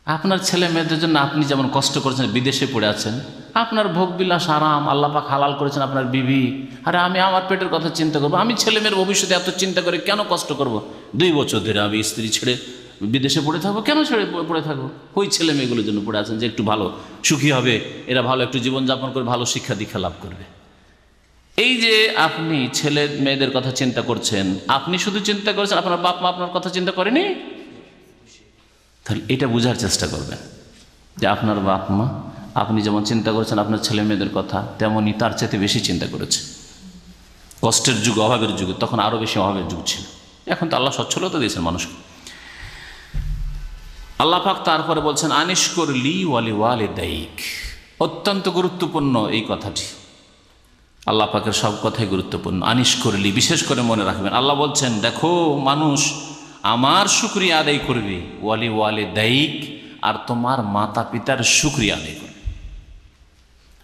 আপনার ছেলে মেয়েদের জন্য আপনি যেমন কষ্ট করছেন, বিদেশে পড়ে আছেন, আপনার ভোগবিলাস আরাম আল্লাহ পাক হালাল করেছেন আপনার বিবি। আরে আমি আমার পেটের কথা চিন্তা করবো, আমি ছেলে মেয়ের ভবিষ্যতে এত চিন্তা করে কেন কষ্ট করব? 2 বছর ধরে আমি স্ত্রী ছেড়ে বিদেশে পড়ে থাকবো, কেন পড়ে থাকবো? ওই ছেলে মেয়েগুলোর জন্য পড়ে আছেন যে একটু ভালো সুখী হবে, এরা ভালো একটু জীবনযাপন করে ভালো শিক্ষা দীক্ষা লাভ করবে। এই যে আপনি ছেলে মেয়েদের কথা চিন্তা করছেন, আপনি শুধু চিন্তা করছেন, আপনার বাপ মা আপনার কথা চিন্তা করেনি? তাহলে এটা বোঝার চেষ্টা করবেন যে আপনার বাপ মা, আপনি যেমন চিন্তা করেছেন আপনার ছেলে মেয়েদের কথা, তেমনই তার চাইতে বেশি চিন্তা করেছে। কষ্টের যুগ, অভাবের যুগে, তখন আরও বেশি অভাবের যুগ ছিল। এখন তো আল্লাহ সচ্ছলতা দিয়েছেন মানুষকে। আল্লাহ পাক তারপরে বলছেন আনিশকুর লি ওয়ালি ওয়ালিদাইক। অত্যন্ত গুরুত্বপূর্ণ এই কথাটি। আল্লাহ পাকের সব কথাই গুরুত্বপূর্ণ। আনিশকুর লি, বিশেষ করে মনে রাখবেন। আল্লাহ বলছেন দেখো মানুষ আমার শুকরিয়া আদায় করবে, ওয়ালি ওয়ালিদাইক, আর তোমার মাতা পিতার শুকরিয়া আদায় করবে।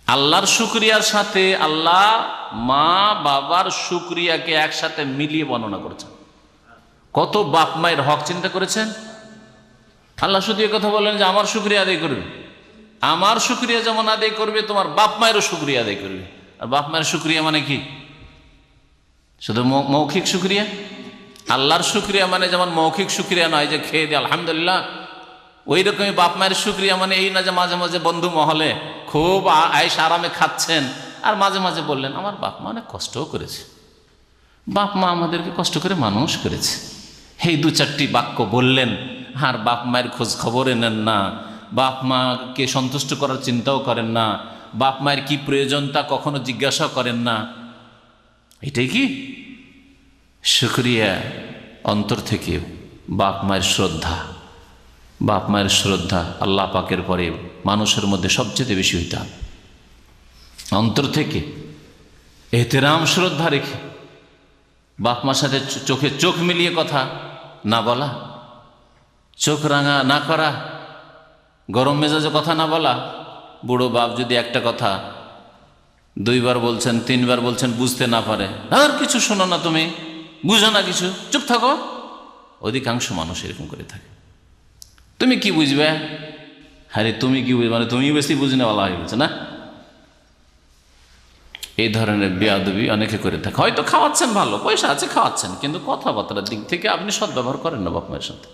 আল্লাহর শুকরিয়ার সাথে আল্লাহ মা বাবার শুকরিয়াকে একসাথে মিলিয়ে বর্ণনা করেছেন। কত বাপ মায়ের হক চিন্তা করেছেন। আল্লাহ শুধু কথা বললেন যে আমার শুকরিয়া আদায় করবে, আমার শুকরিয়া যেমন আদায় করবে তোমার বাপ মায়েরও শুকরিয়া আদায় করবে। আর বাপ মায়ের শুকরিয়া মানে কি? শুধু মৌখিক শুকরিয়া? আল্লাহর শুকরিয়া মানে যেমন মৌখিক শুকরিয়া নয় যে খেয়ে দিয়ে আলহামদুলিল্লাহ, ওই রকমই বাপ মায়ের শুকরিয়া মানে এই না যে মাঝে মাঝে বন্ধু মহলে খুব আয়েশ আরামে খাচ্ছেন আর মাঝে মাঝে বললেন আমার বাপ মা অনেক কষ্টও করেছে, বাপ মা আমাদেরকে কষ্ট করে মানুষ করেছে, এই 2-4টি বাক্য বললেন আর বাপ মায়ের খোঁজ খবরে নেন না, বাপ মাকে সন্তুষ্ট করার চিন্তাও করেন না, বাপ মায়ের কি প্রয়োজন তা কখনো জিজ্ঞাসা করেন না। এটাই কি শুকরিয়া? অন্তর থেকে বাপ মায়ের শ্রদ্ধা, বাপ মায়ের শ্রদ্ধা আল্লাহ পাকের পরে মানুষের মধ্যে সবচেয়ে বেশি হইতে হবে। অন্তর থেকে এহতেরাম শ্রদ্ধা রেখে বাপ মার সাথে চোখে চোখ মিলিয়ে কথা না বলা, চোখ রাঙা না করা, গরম মেজাজে কথা না বলা। বুড়ো বাপ যদি একটা কথা 2 বার বলছেন 3 বার বলছেন বুঝতে না পারে, আর কিছু শোনো না, তুমি বুঝো না কিছু, চুপ থাকো। অধিকাংশ মানুষ এরকম করে থাকে। তুমি কি বুঝবে? আরে তুমি কি বুঝবে মানে তুমি বেশি বুঝনে বলা হয়ে গেছে না। এই ধরনের বেয়াদবি অনেকে করে থাকে। হয়তো খাওয়াচ্ছেন, ভালো পয়সা আছে খাওয়াচ্ছেন, কিন্তু কথাবার্তার দিক থেকে আপনি সদ্ব্যবহার করেন না বাপ মায়ের সাথে।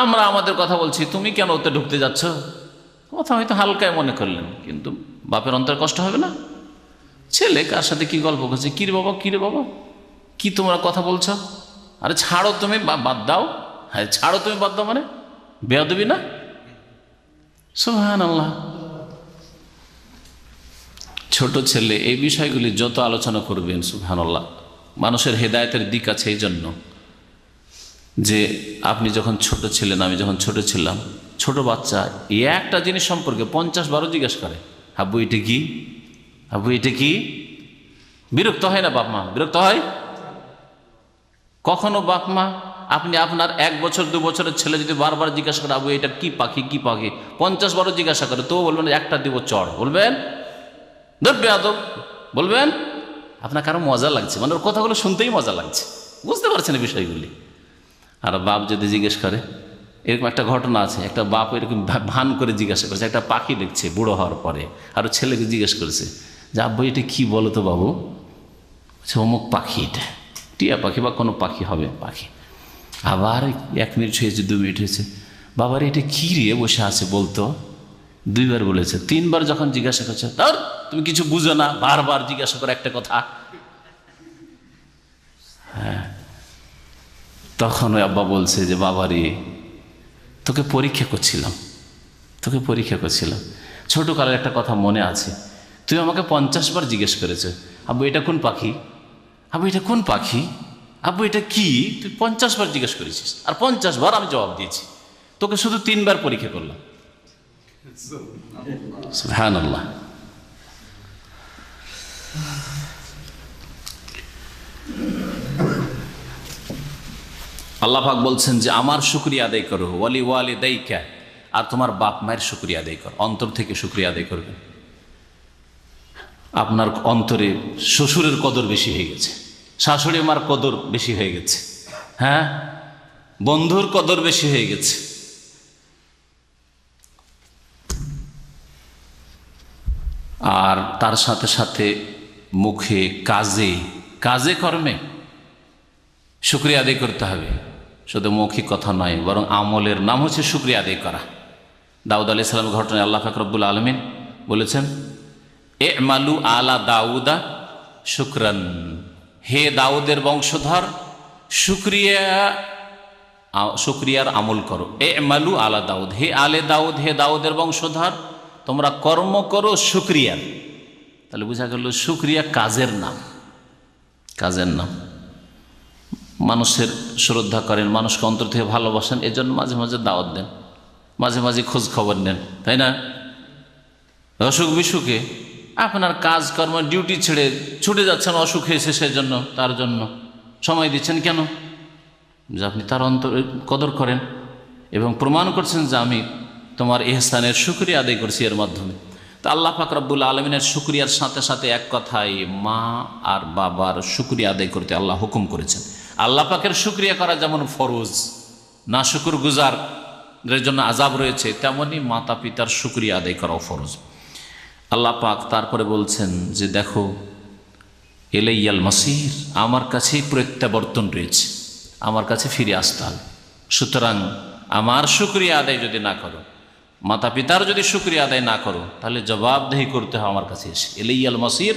আমরা আমাদের কথা বলছি, তুমি কেন ওতে ঢুকতে যাচ্ছ? কথা হয়তো হালকায় মনে করলেন, কিন্তু বাপের অন্তর কষ্ট হবে না? ছেলে কার সাথে কি গল্প করছে, কিরে বাবা কিরে বাবা কি তোমরা কথা বলছো? আরে ছাড়ো তুমি, বাদ দাও। হ্যাঁ ছাড়ো তুমি, বাদ দাও মানে বেয়াদবি না? সুবহানাল্লাহ। ছোট ছেলে এই বিষয়গুলি যত আলোচনা করবেন সুবহানাল্লাহ, মানুষের হেদায়েতের দিক আছে। এই জন্য যে আপনি যখন ছোট ছিলেন, আমি যখন ছোট ছিলাম, ছোট বাচ্চা এই একটা জিনিস সম্পর্কে 50 বারও জিজ্ঞেস করে, আব্বু এটা কি, আব্বু এটা কি? বিরক্ত হয় না বাপ মা? বিরক্ত হয়। কখনো বাপ মা আপনি আপনার 1 বছর 2 বছরের ছেলে যদি বারবার জিজ্ঞাসা করে আবু এটা কি পাখি, কি পাখি, 50 বারও জিজ্ঞাসা করে, তো বলবেন একটা দিব চড়, বলবেন ধরবে আদব, বলবেন? আপনার কারো মজা লাগছে, মানে ওর কথাগুলো শুনতেই মজা লাগছে, বুঝতে পারছেন বিষয়গুলি। আর বাপ যদি জিজ্ঞেস করে, এরকম একটা ঘটনা আছে, একটা বাপ এরকম ভান করে জিজ্ঞাসা করেছে, একটা পাখি দেখছে বুড়ো হওয়ার পরে, আর ছেলেকে জিজ্ঞেস করেছে যে আব্বু এটা কি বলো তো বাবু? সে অমুক পাখি, এটা টিয়া পাখি বা কোনো পাখি হবে পাখি। আবার 1 মিনিট হয়েছে, 2 মিনিট হয়েছে, বাবার এটা কি রে বসে আছে বলতো? 2 বার বলেছে। 3 বার যখন জিজ্ঞাসা করছে, তার তুমি কিছু বুঝো না, বারবার জিজ্ঞাসা করে একটা কথা। হ্যাঁ, তখন ওই আব্বা বলছে যে বাবা রে, তোকে পরীক্ষা করছিলাম, তোকে পরীক্ষা করছিলাম। ছোটকালের একটা কথা মনে আছে, তুই আমাকে 50 বার জিজ্ঞেস করেছে আব্বু এটা কোন পাখি, আব্বু এটা কোন পাখি, আব্বু এটা কি? তুই 50 বার জিজ্ঞেস করেছিস, আর 50 বার আমি জবাব দিয়েছি। তোকে শুধু 3 বার পরীক্ষা করলাম। সুবহানাল্লাহ। আল্লাহ পাক বলছেন যে আমার শুকরিয়া আদায় করো, ওয়ালি ওয়ালিদাইকা, আর তোমার বাপ মায়ের শুকরিয়া আদায় করো, অন্তর থেকে শুকরিয়া আদায় করবে। আপনার অন্তরে শ্বশুরের কদর বেশি হয়ে গেছে, শাশুড়ি মার কদর বেশি হয়ে গেছে, হ্যাঁ, বন্ধুর কদর বেশি হয়ে গেছে। আর তার সাথে সাথে মুখে, কাজে, কাজে কর্মে শুকরিয়া আদায় করতে হবে। শুধু মৌখিক কথা নয়, বরং আমলের নাম হচ্ছে শুকরিয়া আদায় করা। দাউদ আলাইহিস সালামের ঘটনায় আল্লাহ পাক রব্বুল আলামিন বলেছেন, ইমালু আলা দাউদা শুকরান, হে দাউদের বংশধর শুকরিয়ার আমল করো। ইমালু আলা দাউদ, হে আলে দাউদ, হে দাউদের বংশধর, তোমরা কর্ম করো শুকরিয়ার। তাহলে বোঝা গেল শুকরিয়া কাজের নাম, কাজের নাম। মানুষের শ্রদ্ধা করেন, মানুষকে অন্তর থেকে ভালোবাসেন, এজন্য মাঝে মাঝে দাওয়াত দেন, মাঝে মাঝে খোঁজ খবর নেন, তাই না? অসুখ বিসুখে আপনার কাজকর্ম ডিউটি ছেড়ে ছুটে যাচ্ছেন, অসুখ হয়েছে সেজন্য, তার জন্য সময় দিচ্ছেন কেন? যে আপনি তার অন্তর কদর করেন এবং প্রমাণ করছেন যে আমি তোমার ইহসানের শুকরিয়া আদায় করছি এর মাধ্যমে। তো আল্লাহ পাক রব্বুল আলমিনের শুকরিয়ার সাথে সাথে এক কথায় মা আর বাবার শুকরিয়া আদায় করতে আল্লাহ হুকুম করেছেন। আল্লাহ পাকের শুকরিয়া করা যেমন ফরজ, না শুকুর গুজারের জন্য আযাব রয়েছে, তেমনি মাতা পিতার শুকরিয়া আদায় করাও ফরজ। আল্লাহ পাক তারপরে বলছেন যে দেখো, ইলাইয়াল মাসির, আমার কাছেই প্রত্যাবর্তন রয়েছে, আমার কাছে ফিরে আসতে হবে। সুতরাং আমার শুকরিয়া আদায় যদি না করো, মাতা পিতার যদি শুকরিয়া আদায় না করো, তাহলে জবাবদেহি করতে হবে আমার কাছে এসে। ইলাইয়াল মাসির,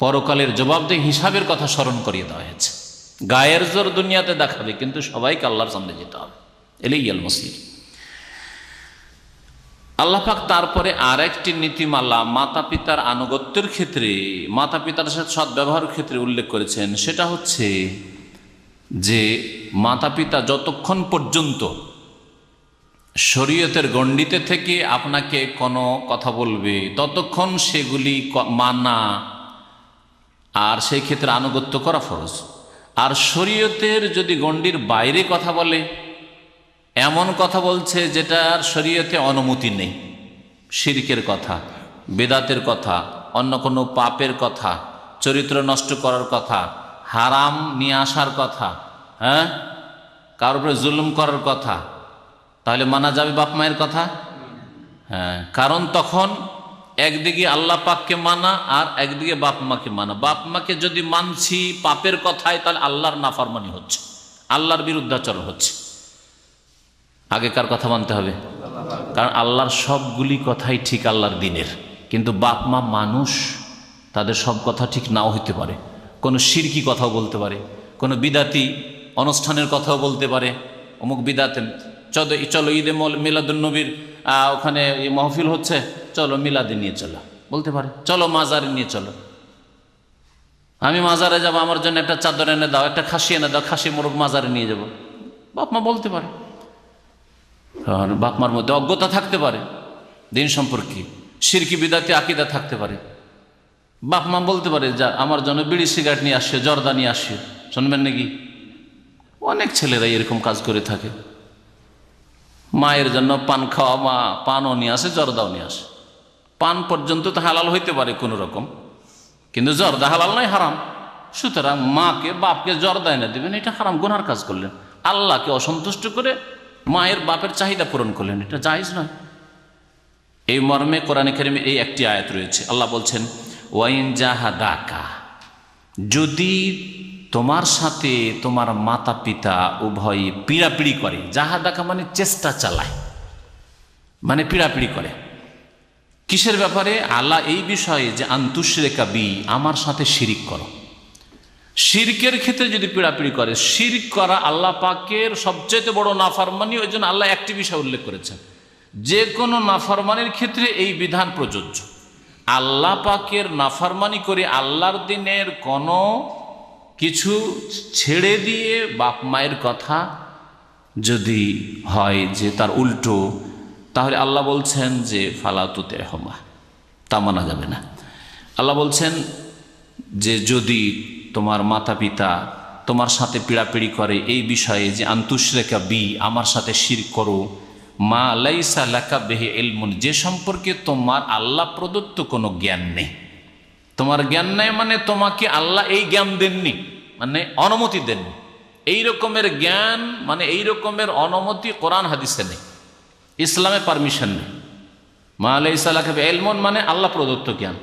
পরকালের জবাবদেহি হিসাবের কথা স্মরণ করিয়ে দেওয়া হয়েছে। গায়ের জোর দুনিয়াতে দেখাবে, কিন্তু সবাইকে আল্লাহর সামনে যেতে হবে। ইলাইয়াল মাসির। আল্লাহ পাক তারপরে আর একটি নীতিমালা মাতা পিতার আনুগত্যের ক্ষেত্রে, মাতা পিতার সাথে সদ্ব্যবহারের ক্ষেত্রে উল্লেখ করেছেন। সেটা হচ্ছে যে মাতা পিতা যতক্ষণ পর্যন্ত শরীয়তের গণ্ডিতে থেকে আপনাকে কোনো কথা বলবে, ততক্ষণ সেগুলি মানা আর সেই ক্ষেত্রে আনুগত্য করা ফরজ। আর শরীয়তের যদি গণ্ডির বাইরে কথা বলে, এমন কথা বলছে যেটার শরীয়তে অনুমতি নেই, শিরকের কথা, বেদাতের কথা, অন্য কোনো পাপের কথা, চরিত্র নষ্ট করার কথা, হারাম নিয়ে আসার কথা, হ্যাঁ, কারোর উপরে জুলুম করার কথা, তাহলে মানা যাবে বাপ মায়ের কথা? হ্যাঁ, কারণ তখন একদিকে আল্লাহ পাককে মানা আর একদিকে বাপ মাকে মানা। বাপ মাকে যদি মানছি পাপের কথায়, তাহলে আল্লাহর নাফরমানি হচ্ছে, আল্লাহর বিরুদ্ধাচরণ হচ্ছে। আগেকার কথা মানতে হবে, কারণ আল্লাহর সবগুলি কথাই ঠিক আল্লাহর দিনের, কিন্তু বাপ মা মানুষ, তাদের সব কথা ঠিক নাও হইতে পারে। কোনো শিরকি কথাও বলতে পারে, কোনো বিদাতি অনুষ্ঠানের কথাও বলতে পারে, অমুক বিদাতে চলো ঈদে মিলাদুন্নবীর ওখানে মাহফিল হচ্ছে, চলো মিলাদে নিয়ে চলো বলতে পারে, চলো মাজারে নিয়ে চলো, আমি মাজারে যাব, আমার জন্য একটা চাদর এনে দাও, একটা খাসি এনে দাও, খাসি মোরগ মাজারে নিয়ে যাব, বাপ মা বলতে পারে। আর বাপ মার মধ্যে অজ্ঞতা থাকতে পারে দিন সম্পর্কে, শিরকি বিদাতি আকীদা থাকতে পারে। বাপ মা বলতে পারে, যা আমার জন্য বিড়ি সিগারেট নিয়ে আসিও, জর্দা নিয়ে আসিও। শুনবেন নাকি? অনেক ছেলেরাই এরকম কাজ করে থাকে। মায়ের জন্য পান খাওয়া, মা পানও নিয়ে আসে, জর্দাও নিয়ে আসে। পান পর্যন্ত তো হালাল হইতে পারে কোনো রকম, কিন্তু জর্দা হালাল নয়, হারাম। সুতরাং মাকে বাপকে জর্দা এনে দেবেন, এটা হারাম, গুনার কাজ করলেন। আল্লাহকে অসন্তুষ্ট করে মায়ের বাপের চাহিদা পূরণ করলেন, এটা জায়েজ নয়। এই মর্মে কোরআনে কারিমে এই একটি আয়াত রয়েছে। আল্লাহ বলছেন, ওয়াইন জাহাদাকা, যদি তোমার সাথে তোমার মাতা পিতা উভয়ই পীড়াপিড়ি করে। জাহাদাকা মানে চেষ্টা চালায়, মানে পীড়াপিড়ি করে। কিসের ব্যাপারে? আল্লাহ এই বিষয়ে যে আনতুশরিকা বি, আমার সাথে শিরিক করো। শিরকের ক্ষেত্রে যদি পীড়াপিড়ি করে, শিরক করা আল্লাহ পাকের সবচেয়ে বড় নাফরমানি। ওই জন্য আল্লাহ একটি বিষয় উল্লেখ করেছেন, যে কোনো নাফরমানির ক্ষেত্রে এই বিধান প্রযোজ্য। আল্লাহ পাকের নাফরমানি করে আল্লাহর দিনের কোনো কিছু ছেড়ে দিয়ে বাপ মায়ের কথা যদি হয় যে তার উল্টো, তাহলে আল্লাহ বলছেন যে ফালা তুতি'হুমা, তা মানা যাবে না। আল্লাহ বলছেন যে যদি তোমার মাতা পিতা তোমার সাথে পীড়াপিড়ি করে এই বিষয়ে যে আনতুশরিকা বি, আমার সাথে শিরক করো, মা লাইসা লাকা বিহি ইলমুন, যে সম্পর্কে তোমার আল্লাহ প্রদত্ত কোনো জ্ঞান নেই। তোমার জ্ঞান নেই মানে তোমাকে আল্লাহ এই জ্ঞান দেননি, মানে অনুমতি দেননি। এই রকমের জ্ঞান মানে এই রকমের অনুমতি কোরআন হাদিসে নেই, ইসলামে পারমিশন নেই। মা লাইসা লাকা বিহি ইলমুন মানে আল্লাহ প্রদত্ত জ্ঞান।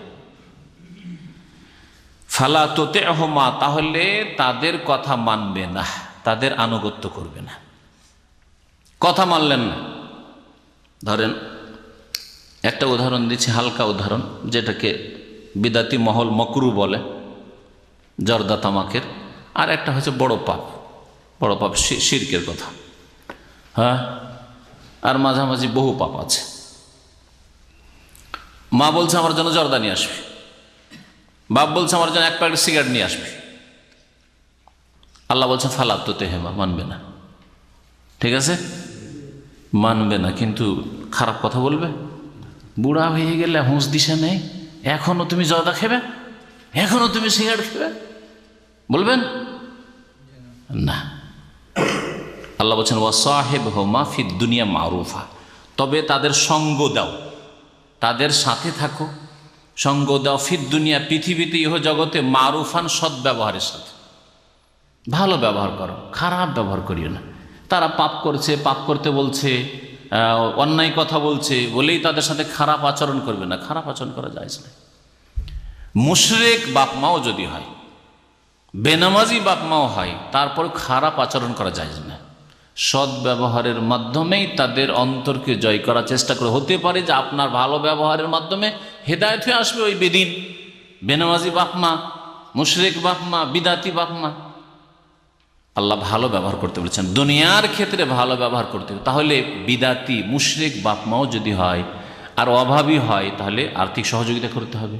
ফালা তুতি'হুমা, তাহলে তাদের কথা মানবে না, তাদের আনুগত্য করবে না। কথা মানলেন না। ধরেন একটা উদাহরণ দিচ্ছি, হালকা উদাহরণ, যেটাকে বিদাতি মহল মকরু বলে, জর্দা তামাকের। আর একটা হচ্ছে বড় পাপ, বড় পাপ শিরকের কথা। হ্যাঁ, আর মাঝামাঝি বহু পাপ আছে। মা বলছে আমার জন্য জর্দা নিয়ে আসবে, বাপ বলছে আমার জন্য এক প্যাকেট সিগারেট নিয়ে আসবে। আল্লাহ বলছে ফালা তুতি'হুমা, মানবে না। ঠিক আছে, মানবে না, কিন্তু খারাপ কথা বলবে। বুড়া হয়ে গেলে হুঁশ দিশা নেই, এখনো তুমি জর্দা খেবে, এখনো তুমি সিগারেট খেবে, বলবেন না। আল্লাহ বলছেন ওয়াসাহিবহুমা ফিদ দুনিয়া মারুফা, তবে তাদের সঙ্গ দাও, তাদের সাথে থাকো, সঙ্গ দাও, ফিদ দুনিয়া পৃথিবীতে, ইহ জগতে, মারুফান সদ্ব্যবহারের সাথে। ভালো ব্যবহার করো, খারাপ ব্যবহার করিও না। তারা পাপ করছে, পাপ করতে বলছে, অন্যায় কথা বলছে বলেই তাদের সাথে খারাপ আচরণ করবে না, খারাপ আচরণ করা জায়েজ না। মুশরিক বাপ মাও যদি হয়, বেনামাজি বাপ মাও হয়, তারপর খারাপ আচরণ করা জায়েজ না। সদ্ব্যবহারের মাধ্যমেই তাদের অন্তরকে জয় করার চেষ্টা করে। হতে পারে যে আপনার ভালো ব্যবহারের মাধ্যমে হেদায়েত হয়ে আসবে ওই বেদিন, বেনামাজি বাপ মা, মুশরিক বাপ মা, বিদাতি বাপ মা। আল্লাহ ভালো ব্যবহার করতে বলেছেন, দুনিয়ার ক্ষেত্রে ভালো ব্যবহার করতে হবে। তাহলে বিদাতি মুশরিক বাপ মাও যদি হয় আর অভাবী হয়, তাহলে আর্থিক সহযোগিতা করতে হবে,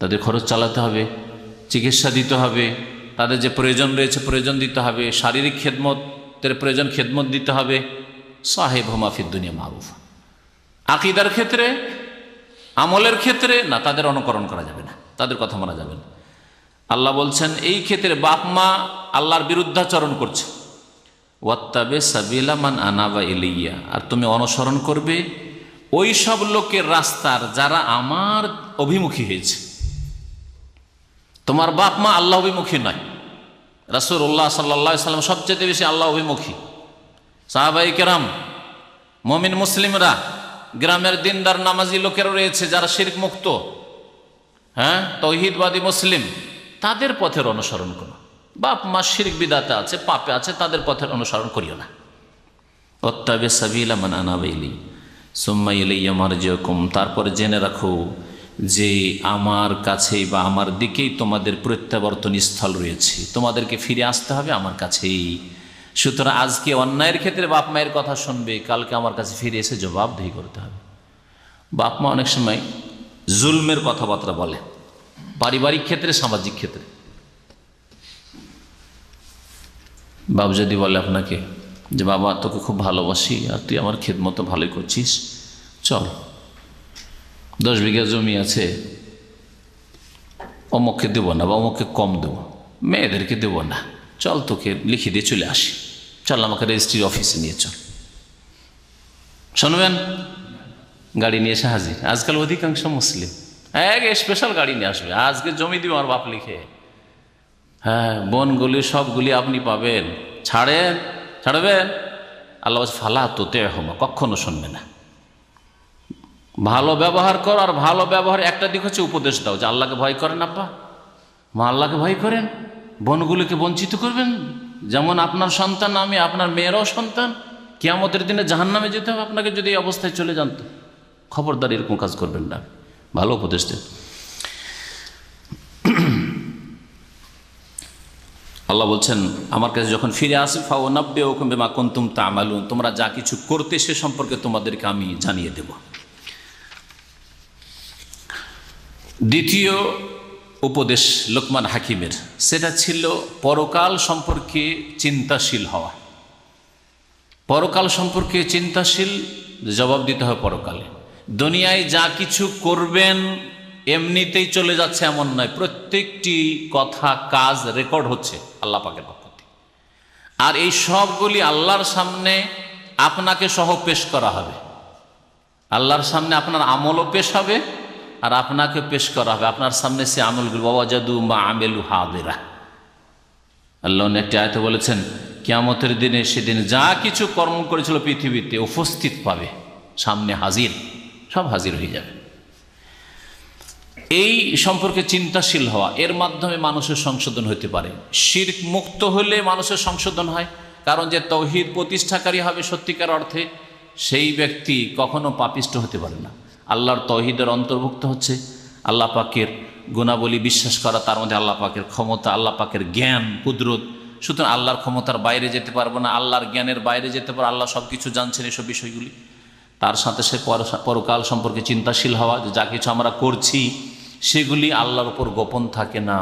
তাদের খরচ চালাতে হবে, চিকিৎসা দিতে হবে, তাদের যে প্রয়োজন রয়েছে প্রয়োজন দিতে হবে, শারীরিক খেদমতের প্রয়োজন খেদমত দিতে হবে। সাহিবহুমা ফিদ দুনিয়া মারুফা। আকীদার ক্ষেত্রে, আমলের ক্ষেত্রে না, তাদের অনুকরণ করা যাবে না, তাদের কথা মানা যাবে না। আল্লাহ বলছেন এই ক্ষেত্রে বাপ মা আল্লাহর বিরুদ্ধাচরণ করছে, ওয়াত্তাবে সাবিলা মান আনাবা ইলাইয়া, আর তুমি অনুসরণ করবে ওই সব লোকের রাস্তার যারা আমার অভিমুখী হয়েছে। তোমার বাপ মা আল্লাহ অভিমুখী নয়, রাসূলুল্লাহ সাল্লাল্লাহু আলাইহি ওয়াসাল্লাম সবচেয়ে বেশি আল্লাহ অভিমুখী। সাহাবায়ে কেরাম, মুমিন মুসলিমরা, গ্রামের দিনদার নামাজি লোকেরা রয়েছে যারা শিরক মুক্ত, হ্যাঁ, তৌহিদবাদী মুসলিম, তাদের পথের অনুসরণ করো। বাপ মা শিরক বিদাতে আছে, পাপে আছে, তাদের পথের অনুসরণ করিও না। ওয়াত্তাবি সাবিলা মান আনাবা ইলাই সুম্মা ইলাইয়া মারজিউকুম, তারপরে জেনে রাখো যে আমার কাছেই বা আমার দিকেই তোমাদের প্রত্যাবর্তন স্থল রয়েছে, তোমাদেরকে ফিরে আসতে হবে আমার কাছেই। সুতরাং আজকে অন্যায়ের ক্ষেত্রে বাপ মায়ের কথা শুনবে, কালকে আমার কাছে ফিরে এসে জবাবদিহি করতে হবে। বাপ মা অনেক সময় জুলমের কথাবার্তা বলে, পারিবারিক ক্ষেত্রে, সামাজিক ক্ষেত্রে। বাপ যদি বলে আপনাকে যে বাবা তোকে খুব ভালোবাসি আর তুই আমার খেদমত ভালোই করছিস, চল 10 বিঘা জমি আছে, অমুককে দেবো না বা অমুককে কম দেবো, মেয়েদেরকে দেবো না, চল তোকে লিখে দিয়ে চলে আসি, চল আমাকে রেজিস্ট্রি অফিসে নিয়ে চল। শুনবেন? গাড়ি নিয়ে এসে হাজির। আজকাল অধিকাংশ মুসলিম এক স্পেশাল গাড়ি নিয়ে আসবে, আজকে জমি দিব আমার বাপ লিখে। হ্যাঁ, বনগুলি সবগুলি আপনি পাবেন, ছাড়বেন? আল্লাহ ফালা তোতে হমা, কখনো শুনবে না। ভালো ব্যবহার কর, আর ভালো ব্যবহার একটা দিক হচ্ছে উপদেশ দাও যে আল্লাহকে ভয় করেন, আব্বা মা আল্লাহকে ভয় করেন, বনগুলিকে বঞ্চিত করবেন। যেমন আপনার সন্তান আমি, আপনার মেয়েরাও সন্তান, কিয়ামতের দিনে জাহান্নামে যেতে হবে আপনাকে যদি এই অবস্থায় চলে যান তো। খবরদার এরকম কাজ করবেন না। ভালো উপদেশ দেন। আল্লাহ বলছেন আমার কাছে যখন ফিরে আসি ফাওয়ানাব্বিউকুম বিমা কুনতুম তা'মালুন, তোমরা যা কিছু করতে সে সম্পর্কে তোমাদেরকে আমি জানিয়ে দেব। দ্বিতীয় উপদেশ লোকমান হাকিমের, সেটা ছিল পরকাল সম্পর্কে চিন্তাশীল হওয়া। পরকাল সম্পর্কে চিন্তাশীল, জবাব দিতে হবে পরকালে। দুনিয়ায় যা কিছু করবেন এমনিতেই চলে যাচ্ছে এমন নয়, প্রত্যেকটি কথা কাজ রেকর্ড হচ্ছে আল্লাহ পাকের পক্ষ থেকে। আর এই সবগুলি আল্লাহর সামনে আপনাকে সহ পেশ করা হবে। আল্লাহর সামনে আপনার আমলও পেশ হবে আর আপনাকে পেশ করা হবে আপনার সামনে সে আমলগুলো। ওয়াজাদু মা আমিলু হাদিরা। আল্লাহ একটি আয়াতে বলেছেন কিয়ামতের দিনে সেদিন যা কিছু কর্ম করেছিল পৃথিবীতে উপস্থিত পাবে, সামনে হাজির, সব হাজির হয়ে যাবে। এই সম্পর্কে চিন্তাশীল হওয়া, এর মাধ্যমে মানুষের সংশোধন হতে পারে। শিরক মুক্ত হলে মানুষের সংশোধন হয়, কারণ যে তৌহিদ প্রতিষ্ঠাকারী হবে সত্যিকার অর্থে, সেই ব্যক্তি কখনো পাপিষ্ট হতে পারে না। আল্লাহর তৌহিদের অন্তর্ভুক্ত হচ্ছে আল্লাহ পাকের গুণাবলী বিশ্বাস করা, তার মধ্যে আল্লাহ পাকের ক্ষমতা, আল্লাহ পাকের জ্ঞান, কুদরত। সুতরাং আল্লাহর ক্ষমতার বাইরে যেতে পারবো না, আল্লাহর জ্ঞানের বাইরে যেতে পারবো, আল্লাহ সব কিছু জানছেন এসব বিষয়গুলি। তার সাথে সে পরকাল সম্পর্কে চিন্তাশীল হওয়া, যে যা কিছু আমরা করছি সেগুলি আল্লাহর উপর গোপন থাকে না,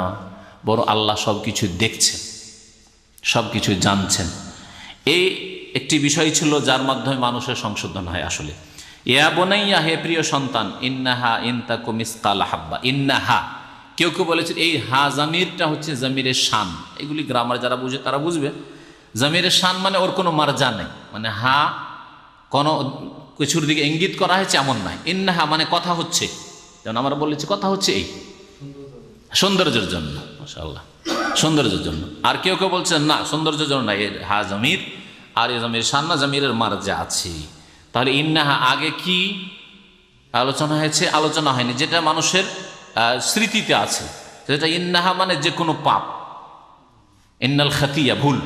বরং আল্লাহ সব কিছু দেখছেন, সব কিছু জানছেন। এই একটি বিষয় ছিল যার মাধ্যমে মানুষের সংশোধন হয়। আসলে ইয়া বুনাইয়া, হে প্রিয় সন্তান, ইন্নাহা ইনতাকু মিসকাল হাব্বা। ইন্নাহা, কেউ কেউ বলেছে এই হা জামিরটা হচ্ছে জামিরের শান। এগুলি গ্রামার যারা বুঝে তারা বুঝবে। জামিরের শান মানে ওর কোনো মার্জা নেই, মানে হা কোনো কিছুর দিকে ইঙ্গিত করা হয়েছে এমন নয়। ইন্নাহা মানে কথা হচ্ছে, যেমন আমরা বলেছি কথা হচ্ছে এই সৌন্দর্যের জন্য, মাশাআল্লাহ, সৌন্দর্যের জন্য। আর কেউ কেউ বলছেন না, সৌন্দর্যের জন্য না, এর হা জামির, আর এ জামির শান না, জামিরের মার্জা আছে। তাহলে ইন্নাহা আগে কি আলোচনা হয়েছে? আলোচনা হয়নি, যেটা মানুষের স্মৃতিতে আছে, যেটা ইন্নাহা মানে যে কোনো পাপ, ইন্নাল খাতিয়া, ভুল।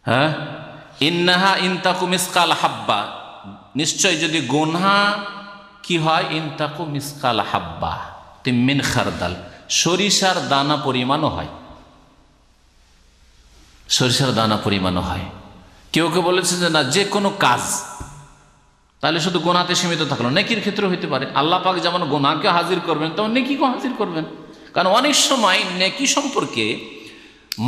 হ্যাঁ, ইন্নাহা ইনতাকু মিসকাল হাব্বা, নিশ্চয় যদি গুনাহ কি হয়, ইনতাকু মিসকাল হাব্বা মিন খারদাল, সরিষার দানা পরিমাণও হয়, সরিষার দানা পরিমাণও হয়। কেউ কেউ বলেছে যে না, যে কোনো কাজ, তাহলে শুধু গোনাতে সীমিত থাকলো, নেকির ক্ষেত্রে হইতে পারে। আল্লাহ পাক যেমন গোনাকে হাজির করবেন তেমন নেকিকেও হাজির করবেন। কারণ অনেক সময় নেকি সম্পর্কে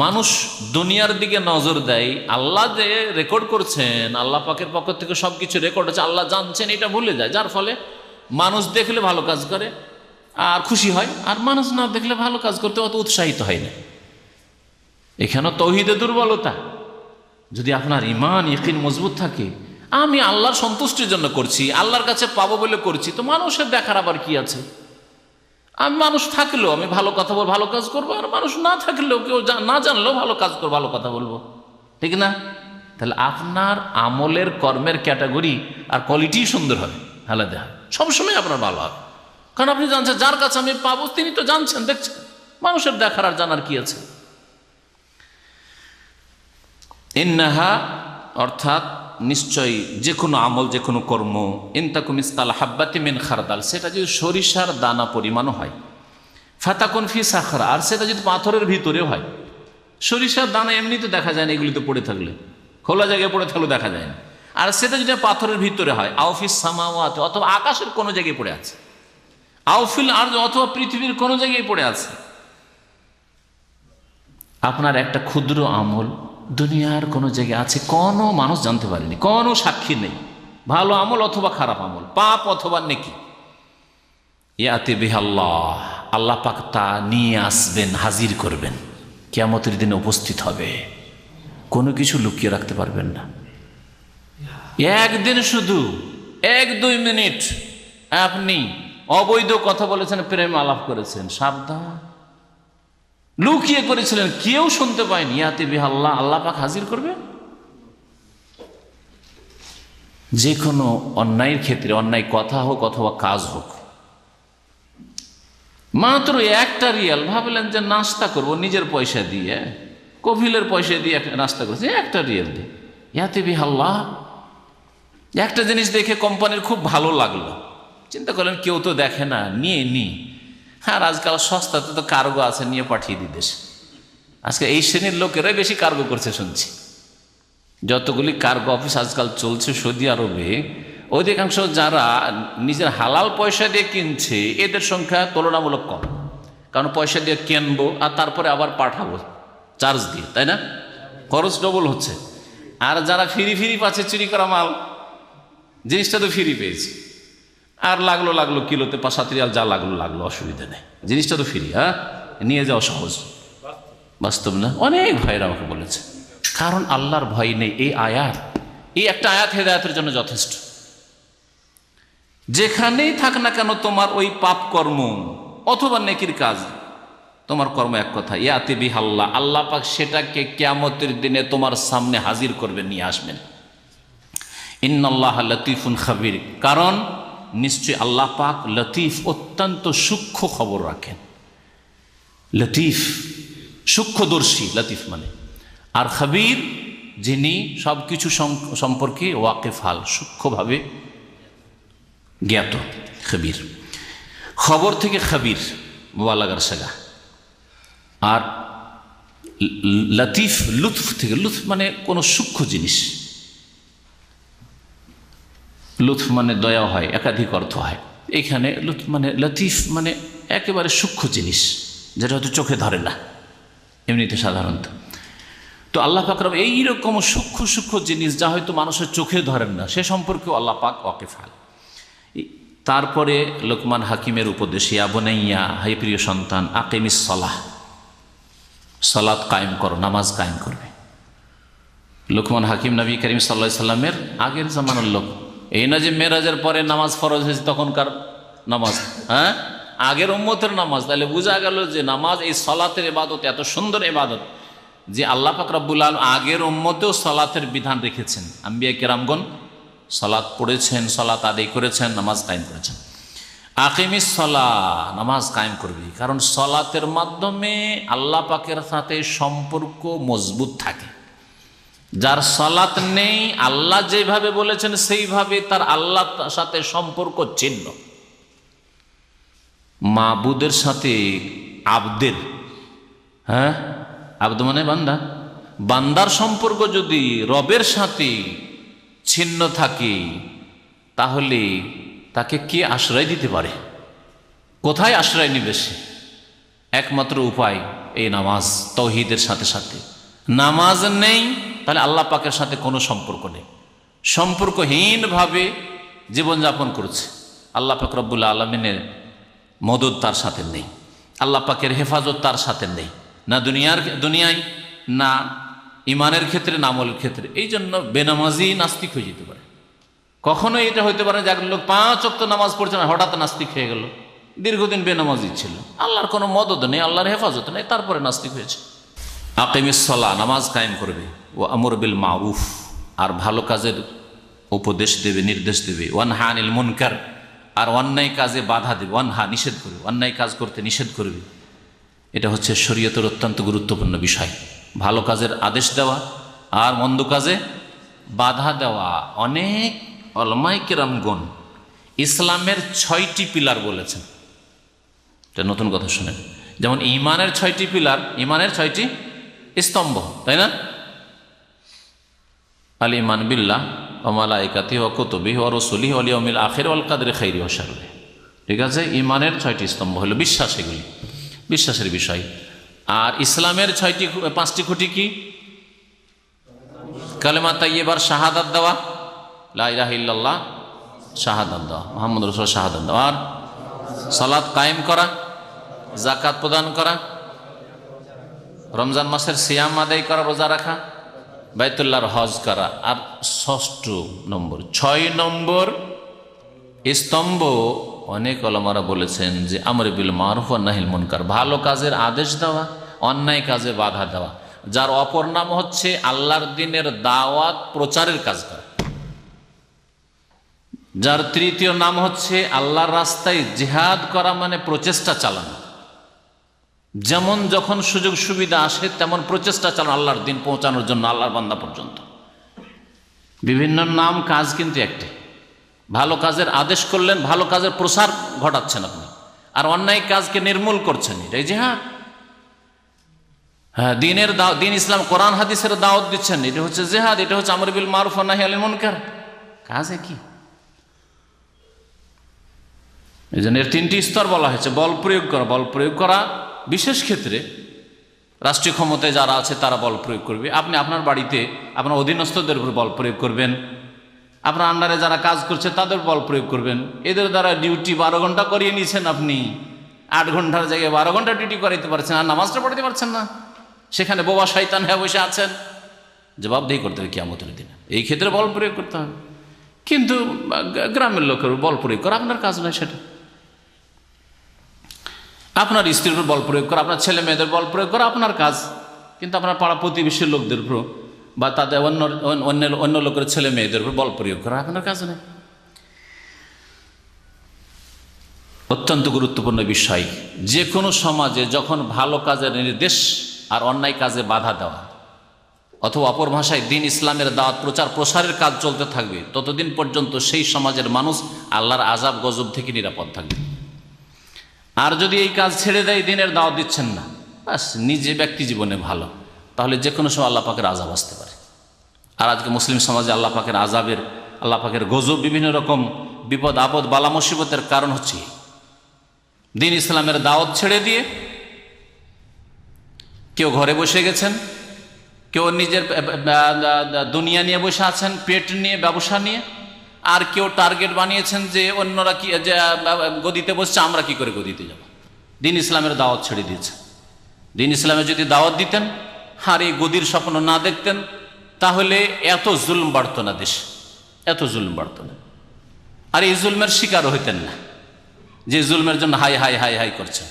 মানুষ দুনিয়ার দিকে নজর দেয়, আল্লাহ যে রেকর্ড করছেন, আল্লাহ পাকের পক্ষ থেকে সব কিছু রেকর্ড হচ্ছে, আল্লাহ জানছেন, এটা ভুলে যায়। যার ফলে মানুষ দেখলে ভালো কাজ করে আর খুশি হয়, আর মানুষ না দেখলে ভালো কাজ করতে অত উৎসাহিত হয় না। এখানেও তৌহিদে দুর্বলতা। যদি আপনার ঈমান ইয়াকিন মজবুত থাকে, আমি আল্লাহর সন্তুষ্টির জন্য করছি, আল্লাহর কাছে পাবো বলে করছি, তো মানুষের দেখার আবার কি আছে? আমি মানুষ থাকলেও আমি ভালো কথা বলবো, ভালো কাজ করবো, আর মানুষ না থাকলেও, কেউ না জানলেও ভালো কাজ করবো, ভালো কথা বলবো, ঠিক না? তাহলে আপনার আমলের কর্মের ক্যাটাগরি আর কোয়ালিটি সুন্দর হবে, আলাদা হবে, সবসময় আপনার ভালো হবে। কারণ আপনি জানছেন যার কাছে আমি পাবো তিনি তো জানছেন, দেখছেন, মানুষের দেখার আর জানার কি আছে? ইন্নাহা অর্থাৎ নিশ্চয়ই যে কোনো আমল, যে কোনো কর্ম, ইনতাকু মিসকাল হাব্বাতি মিন খারদাল, সেটা যদি সরিষার দানা পরিমাণও হয়, ফাতাকুন ফি সাখরা, আর সেটা যদি পাথরের ভিতরেও হয়। সরিষার দানা এমনিতে দেখা যায় না, এগুলিতে পড়ে থাকলে, খোলা জায়গায় পড়ে থাকলেও দেখা যায় না। আর সেটা যদি পাথরের ভিতরে হয়, আউফিস সামাওয়াত, অথবা আকাশের কোনো জায়গায় পড়ে আছে, আউফিল আরজ, অথবা পৃথিবীর কোনো জায়গায় পড়ে আছে, আপনার একটা ক্ষুদ্র আমল দুনিয়ার কোনো জায়গায় আছে, কোনো মানুষ জানতে পারেনি, কোনো সাক্ষী নেই, ভালো আমল অথবা খারাপ আমল, পাপ অথবা নেকি, ইয়াতি বিহাল্লাহ, আল্লাহ পাক তা নিয়ে আসবেন, হাজির করবেন, কিয়ামতের দিনে উপস্থিত হবে। কোনো কিছু লুকিয়ে রাখতে পারবেন না। একদিন শুধু 1-2 মিনিট আপনি অবৈধ কথা বলেছেন, প্রেম আলাপ করেছেন, সাবধান, লুকিয়ে করেছিলেন, কেউ শুনতে পায়নি, ইয়াতি বিহাল্লাহ, আল্লাহ পাক হাজির করবে। যে কোনো অন্যায়ের ক্ষেত্রে, অন্যায় কথা হোক অথবা কাজ হোক, মাত্র 1টা রিয়াল, ভাবলেন যে নাস্তা করব নিজের পয়সা দিয়ে, কফিলের পয়সা দিয়ে নাস্তা করছে, 1টা রিয়াল দিয়ে, ইয়াতি বিহাল্লাহ। একটা জিনিস দেখে কোম্পানির খুব ভালো লাগলো, চিন্তা করলেন কেউ তো দেখে না, নিয়ে নি। হ্যাঁ, আজকাল সস্তাতে তো কার্গো আছে, নিয়ে পাঠিয়ে দিই দেশে। আজকে এই শ্রেণীর লোকেরাই বেশি কার্গো করছে শুনছি। যতগুলি কার্গো অফিস আজকাল চলছে সৌদি আরবে, অধিকাংশ যারা নিজের হালাল পয়সা দিয়ে কিনছে এদের সংখ্যা তুলনামূলক কম। কারণ পয়সা দিয়ে কিনবো আর তারপরে আবার পাঠাবো চার্জ দিয়ে, তাই না? খরচ ডবল হচ্ছে। আর যারা ফিরি পাচ্ছে চুরি করা মাল, জিনিসটা তো ফ্রি পেয়েছি, আর লাগলো কিলোতে 5-7 রিয়াল, যা লাগলো অসুবিধা নেই, জিনিসটা তো ফ্রি, হ্যাঁ, নিয়ে যাওয়া সহজ। বাস্তব না? অনেক ভাইরা আমাকে বলেছে, কারণ আল্লাহর ভয় নেই। এই আয়াত, এই একটা আয়াত হেদায়েতের জন্য যথেষ্ট। যেখানেই থাক না কেন তোমার ওই পাপ কর্ম অথবা নেকির কাজ, তোমার কর্ম এক কথা, ইয়াতি বিহাল্লাহ, আল্লাহ পাক সেটাকে কিয়ামতের দিনে তোমার সামনে হাজির করবেন, নিয়ে আসবেন। ইন্নাল্লাহ লতীফুন খাবির, কারণ নিশ্চয় আল্লাহ পাক লতীফ, অত্যন্ত সূক্ষ্ম খবর রাখেন। লতীফ সূক্ষ্মদর্শী, লতীফ মানে, আর খাবির যিনি সব কিছু সম্পর্কে ওয়াকিফাল, সূক্ষ্মভাবে জ্ঞাত। খাবির, খবর থেকে খাবির, মুবালাগার সেগা। আর লতীফ লুৎফ থেকে, লুৎফ মানে কোনো সূক্ষ্ম জিনিস, লুৎফ মানে দয়া হয়, একাধিক অর্থ হয়। এখানে লুৎফ মানে, লতীফ মানে একেবারে সূক্ষ্ম জিনিস, যেটা হয়তো চোখে ধরে না এমনিতে সাধারণত। তো আল্লাহ পাক এইরকম সূক্ষ্ম জিনিস যা হয়তো মানুষের চোখে ধরেন না, সে সম্পর্কেও আল্লাহ পাক ওয়াকিফাল। তারপরে লোকমান হাকিমের উপদেশ, ইয়া বুনাইয়া, হে প্রিয় সন্তান, আকিমিস সালাহ, সালাত কায়েম করো, নামাজ কায়েম করবে। লোকমান হাকিম নবী করিম সাল্লাল্লাহু আলাইহি সাল্লামের আগের জামানার লোক। এই না যে মেরাজের পরে নামাজ ফরজ হয়েছে তখনকার নামাজ, হ্যাঁ, আগের উম্মতের নামাজ। তাহলে বোঝা গেল যে নামাজ, এই সালাতের ইবাদত এত সুন্দর ইবাদত যে আল্লাহ পাক রব্বুল আলামিন আগের উম্মতেও সালাতের বিধান রেখেছেন। আম্বিয়া কেরামগণ সালাত পড়েছেন, সালাত আদায় করেছেন, নামাজ কায়েম করেছেন। আকিমিস সালাহ, নামাজ কায়েম করবি, কারণ সালাতের মাধ্যমে আল্লাহ পাকের সাথে সম্পর্ক মজবুত থাকে। যার সালাত নেই, আল্লাহ যেভাবে বলেছেন সেইভাবে তার আল্লাহর সাথে সম্পর্ক ছিন্ন। মাবুদের সাথে আবদের, হ্যাঁ, আবদ মানে বান্দা, বান্দার সম্পর্ক যদি রবের সাথে ছিন্ন থাকে, তাহলে তাকে কে আশ্রয় দিতে পারে? কোথায় আশ্রয় নিবে সে? একমাত্র উপায় এই নামাজ। তাওহীদের সাথে সাথে নামাজ নেই, তাহলে আল্লাহ পাকের সাথে কোনো সম্পর্ক নেই, সম্পর্কহীনভাবে জীবনযাপন করছে। আল্লাহ পাক রব্বুল আলামিনের মদদ তার সাথে নেই, আল্লাহ পাকের হেফাজত তার সাথে নেই, না দুনিয়ায়, না ইমানের ক্ষেত্রে, না আমলের ক্ষেত্রে। এই জন্য বেনামাজি নাস্তিক হয়ে যেতে পারে। কখনো এটা হইতে পারে যে এক লোক 5 ওয়াক্ত নামাজ পড়ছে না, হঠাৎ নাস্তিক হয়ে গেল, দীর্ঘদিন বেনামাজি ছিল, আল্লাহর কোনো মদদ নেই, আল্লাহর হেফাজত নেই, তারপরে নাস্তিক হয়েছে। আকিমিস সালাহ, নামাজ কায়েম করবে। ও আমর বিল মারুফ, আর ভালো কাজের উপদেশ দেবে, নির্দেশ দেবে। ওয়ানহা আনিল মুনকার, আর অন্যায় কাজে বাধা দেবে। ওয়ানহা, নিষেধ করবে, অন্যায় কাজ করতে নিষেধ করবে। এটা হচ্ছে শরীয়তের অত্যন্ত গুরুত্বপূর্ণ বিষয়, ভালো কাজের আদেশ দেওয়া আর মন্দ কাজে বাধা দেওয়া। অনেক উলামায়ে কেরামগণ ইসলামের 6টি পিলার বলেছেন। এটা নতুন কথা শুনেন, যেমন ইমানের 6টি পিলার, ইমানের 6টি স্তম্ভ, তাই না? আল ইমান বিল্লাহ ওয়া মালাইকাতিহি ওয়া কুতুবিহি ওয়া রুসুলিহি ওয়াল ইয়াউমিল আখির ওয়াল কদরি খাইরি ওয়া শাররি। ঠিক আছে, ইমানের 6টি স্তম্ভ হলো বিশ্বাস, এগুলি বিশ্বাসের বিষয়। আর ইসলামের 5টি খুঁটি কি? কালেমা তাইয়্যিবার শাহাদাত দেওয়া, লা ইলাহা ইল্লাল্লাহ শাহাদাত দেওয়া, মুহাম্মদ রাসূল শাহাদাত দেওয়া, আর সালাত কায়েম করা, যাকাত প্রদান করা, রমজান মাসের সিয়াম আদায় করা, রোজা রাখা, বাইতুল্লাহর হজ করা। আর 6 নম্বর স্তম্ভ, অনেক ওলামারা বলেছেন যে আমর বিল মারুফ ওয়া নাহিল মুনকার, ভালো কাজের আদেশ দেওয়া, অন্যায় কাজে বাধা দেওয়া, যার অপর নাম হচ্ছে আল্লাহর দ্বীনের দাওয়াত প্রচারের কাজ করা, যার তৃতীয় নাম হচ্ছে আল্লাহর রাস্তায় জিহাদ করা, মানে প্রচেষ্টা চালানো। যেমন যখন সুযোগ সুবিধা আসে তেমন প্রচেষ্টা চালানো আল্লাহর দ্বীন পৌঁছানোর জন্য, আল্লাহর বান্দা পর্যন্ত। বিভিন্ন নাম, কাজ কিন্তু একটি। ভালো কাজের আদেশ করলেন, ভালো কাজের প্রসার ঘটাচ্ছেন আপনি, আর অন্যায় কাজকে নির্মূল করছেন, এটাই জিহাদ। হ্যাঁ, দিনের দিন ইসলাম কোরআন হাদিসের দাওয়াত দিচ্ছেন, এটা হচ্ছে জিহাদ। এটা হচ্ছে আমর বিল মারুফ ওয়া নাহি আনিল মুনকার, কাজ একই। এই জন্য এর 3টি স্তর বলা হয়েছে। বল প্রয়োগ করা, বল প্রয়োগ করা বিশেষ ক্ষেত্রে রাষ্ট্রীয় ক্ষমতায় যারা আছে তারা বল প্রয়োগ করবে। আপনি আপনার বাড়িতে আপনার অধীনস্থদের উপর বল প্রয়োগ করবেন, আপনার আন্ডারে যারা কাজ করছে তাদের বল প্রয়োগ করবেন। এদের দ্বারা ডিউটি 12 ঘন্টা করিয়ে নিয়েছেন আপনি, 8 ঘন্টার জায়গায় 12 ঘন্টা ডিউটি করাইতে পারছেন, আর নামাজটা পড়াতে পারছেন না, সেখানে বোবা শয়তান হয়ে বসে আছেন, জবাবদিহি করতে হবে কিয়ামতের দিনে। এই ক্ষেত্রে বল প্রয়োগ করতে হবে। কিন্তু গ্রামের লোকের বল প্রয়োগ করা আপনার কাজ নয়, সেটা আপনার স্ত্রীর উপর বল প্রয়োগ করা, আপনার ছেলে মেয়েদের বল প্রয়োগ করা আপনার কাজ। কিন্তু আপনার পাড়া প্রতিবেশীর লোকদের উপর বা তাদের অন্য লোকের ছেলে মেয়েদের উপর বল প্রয়োগ করা আপনার কাজ নেই। অত্যন্ত গুরুত্বপূর্ণ বিষয়। যে কোনো সমাজে যখন ভালো কাজের নির্দেশ আর অন্যায় কাজে বাধা দেওয়া, অথবা অপর ভাষায় দিন ইসলামের দাওয়াত প্রচার প্রসারের কাজ চলতে থাকবে, ততদিন পর্যন্ত সেই সমাজের মানুষ আল্লাহর আযাব গজব থেকে নিরাপদ থাকবে। আর যদি এই কাজ ছেড়ে দেয়, দিনের দাওয়াত দিচ্ছেন না, বাস নিজে ব্যক্তি জীবনে ভালো, তাহলে যে কোনো সময় আল্লাহ পাকের আযাব আসতে পারে। আর আজকে মুসলিম সমাজে আল্লাহ পাকের আযাবের, আল্লাহ পাকের গজব, বিভিন্ন রকম বিপদ আপদ বালা মুসিবতের কারণ হচ্ছে দিন ইসলামের দাওয়াত ছেড়ে দিয়ে কেউ ঘরে বসে গেছেন, কেউ নিজের দুনিয়া নিয়ে বসে আছেন, পেট নিয়ে, ব্যবসা নিয়ে, আর কেউ টার্গেট বানিয়েছেন যে অন্যরা কি যে গদিতে বসছে, আমরা কি করে গদিতে যাব। দিন ইসলামের দাওয়াত ছেড়ে দিয়েছে। দিন ইসলামে যদি দাওয়াত দিতেন আর এই গদির স্বপ্ন না দেখতেন, তাহলে এত জুলম বাড়ত না, দেশ এত জুলম বাড়ত না, আর এই জুলমের শিকারও হইতেন না, যে জুলমের জন্য হাই হাই হাই হাই করছেন।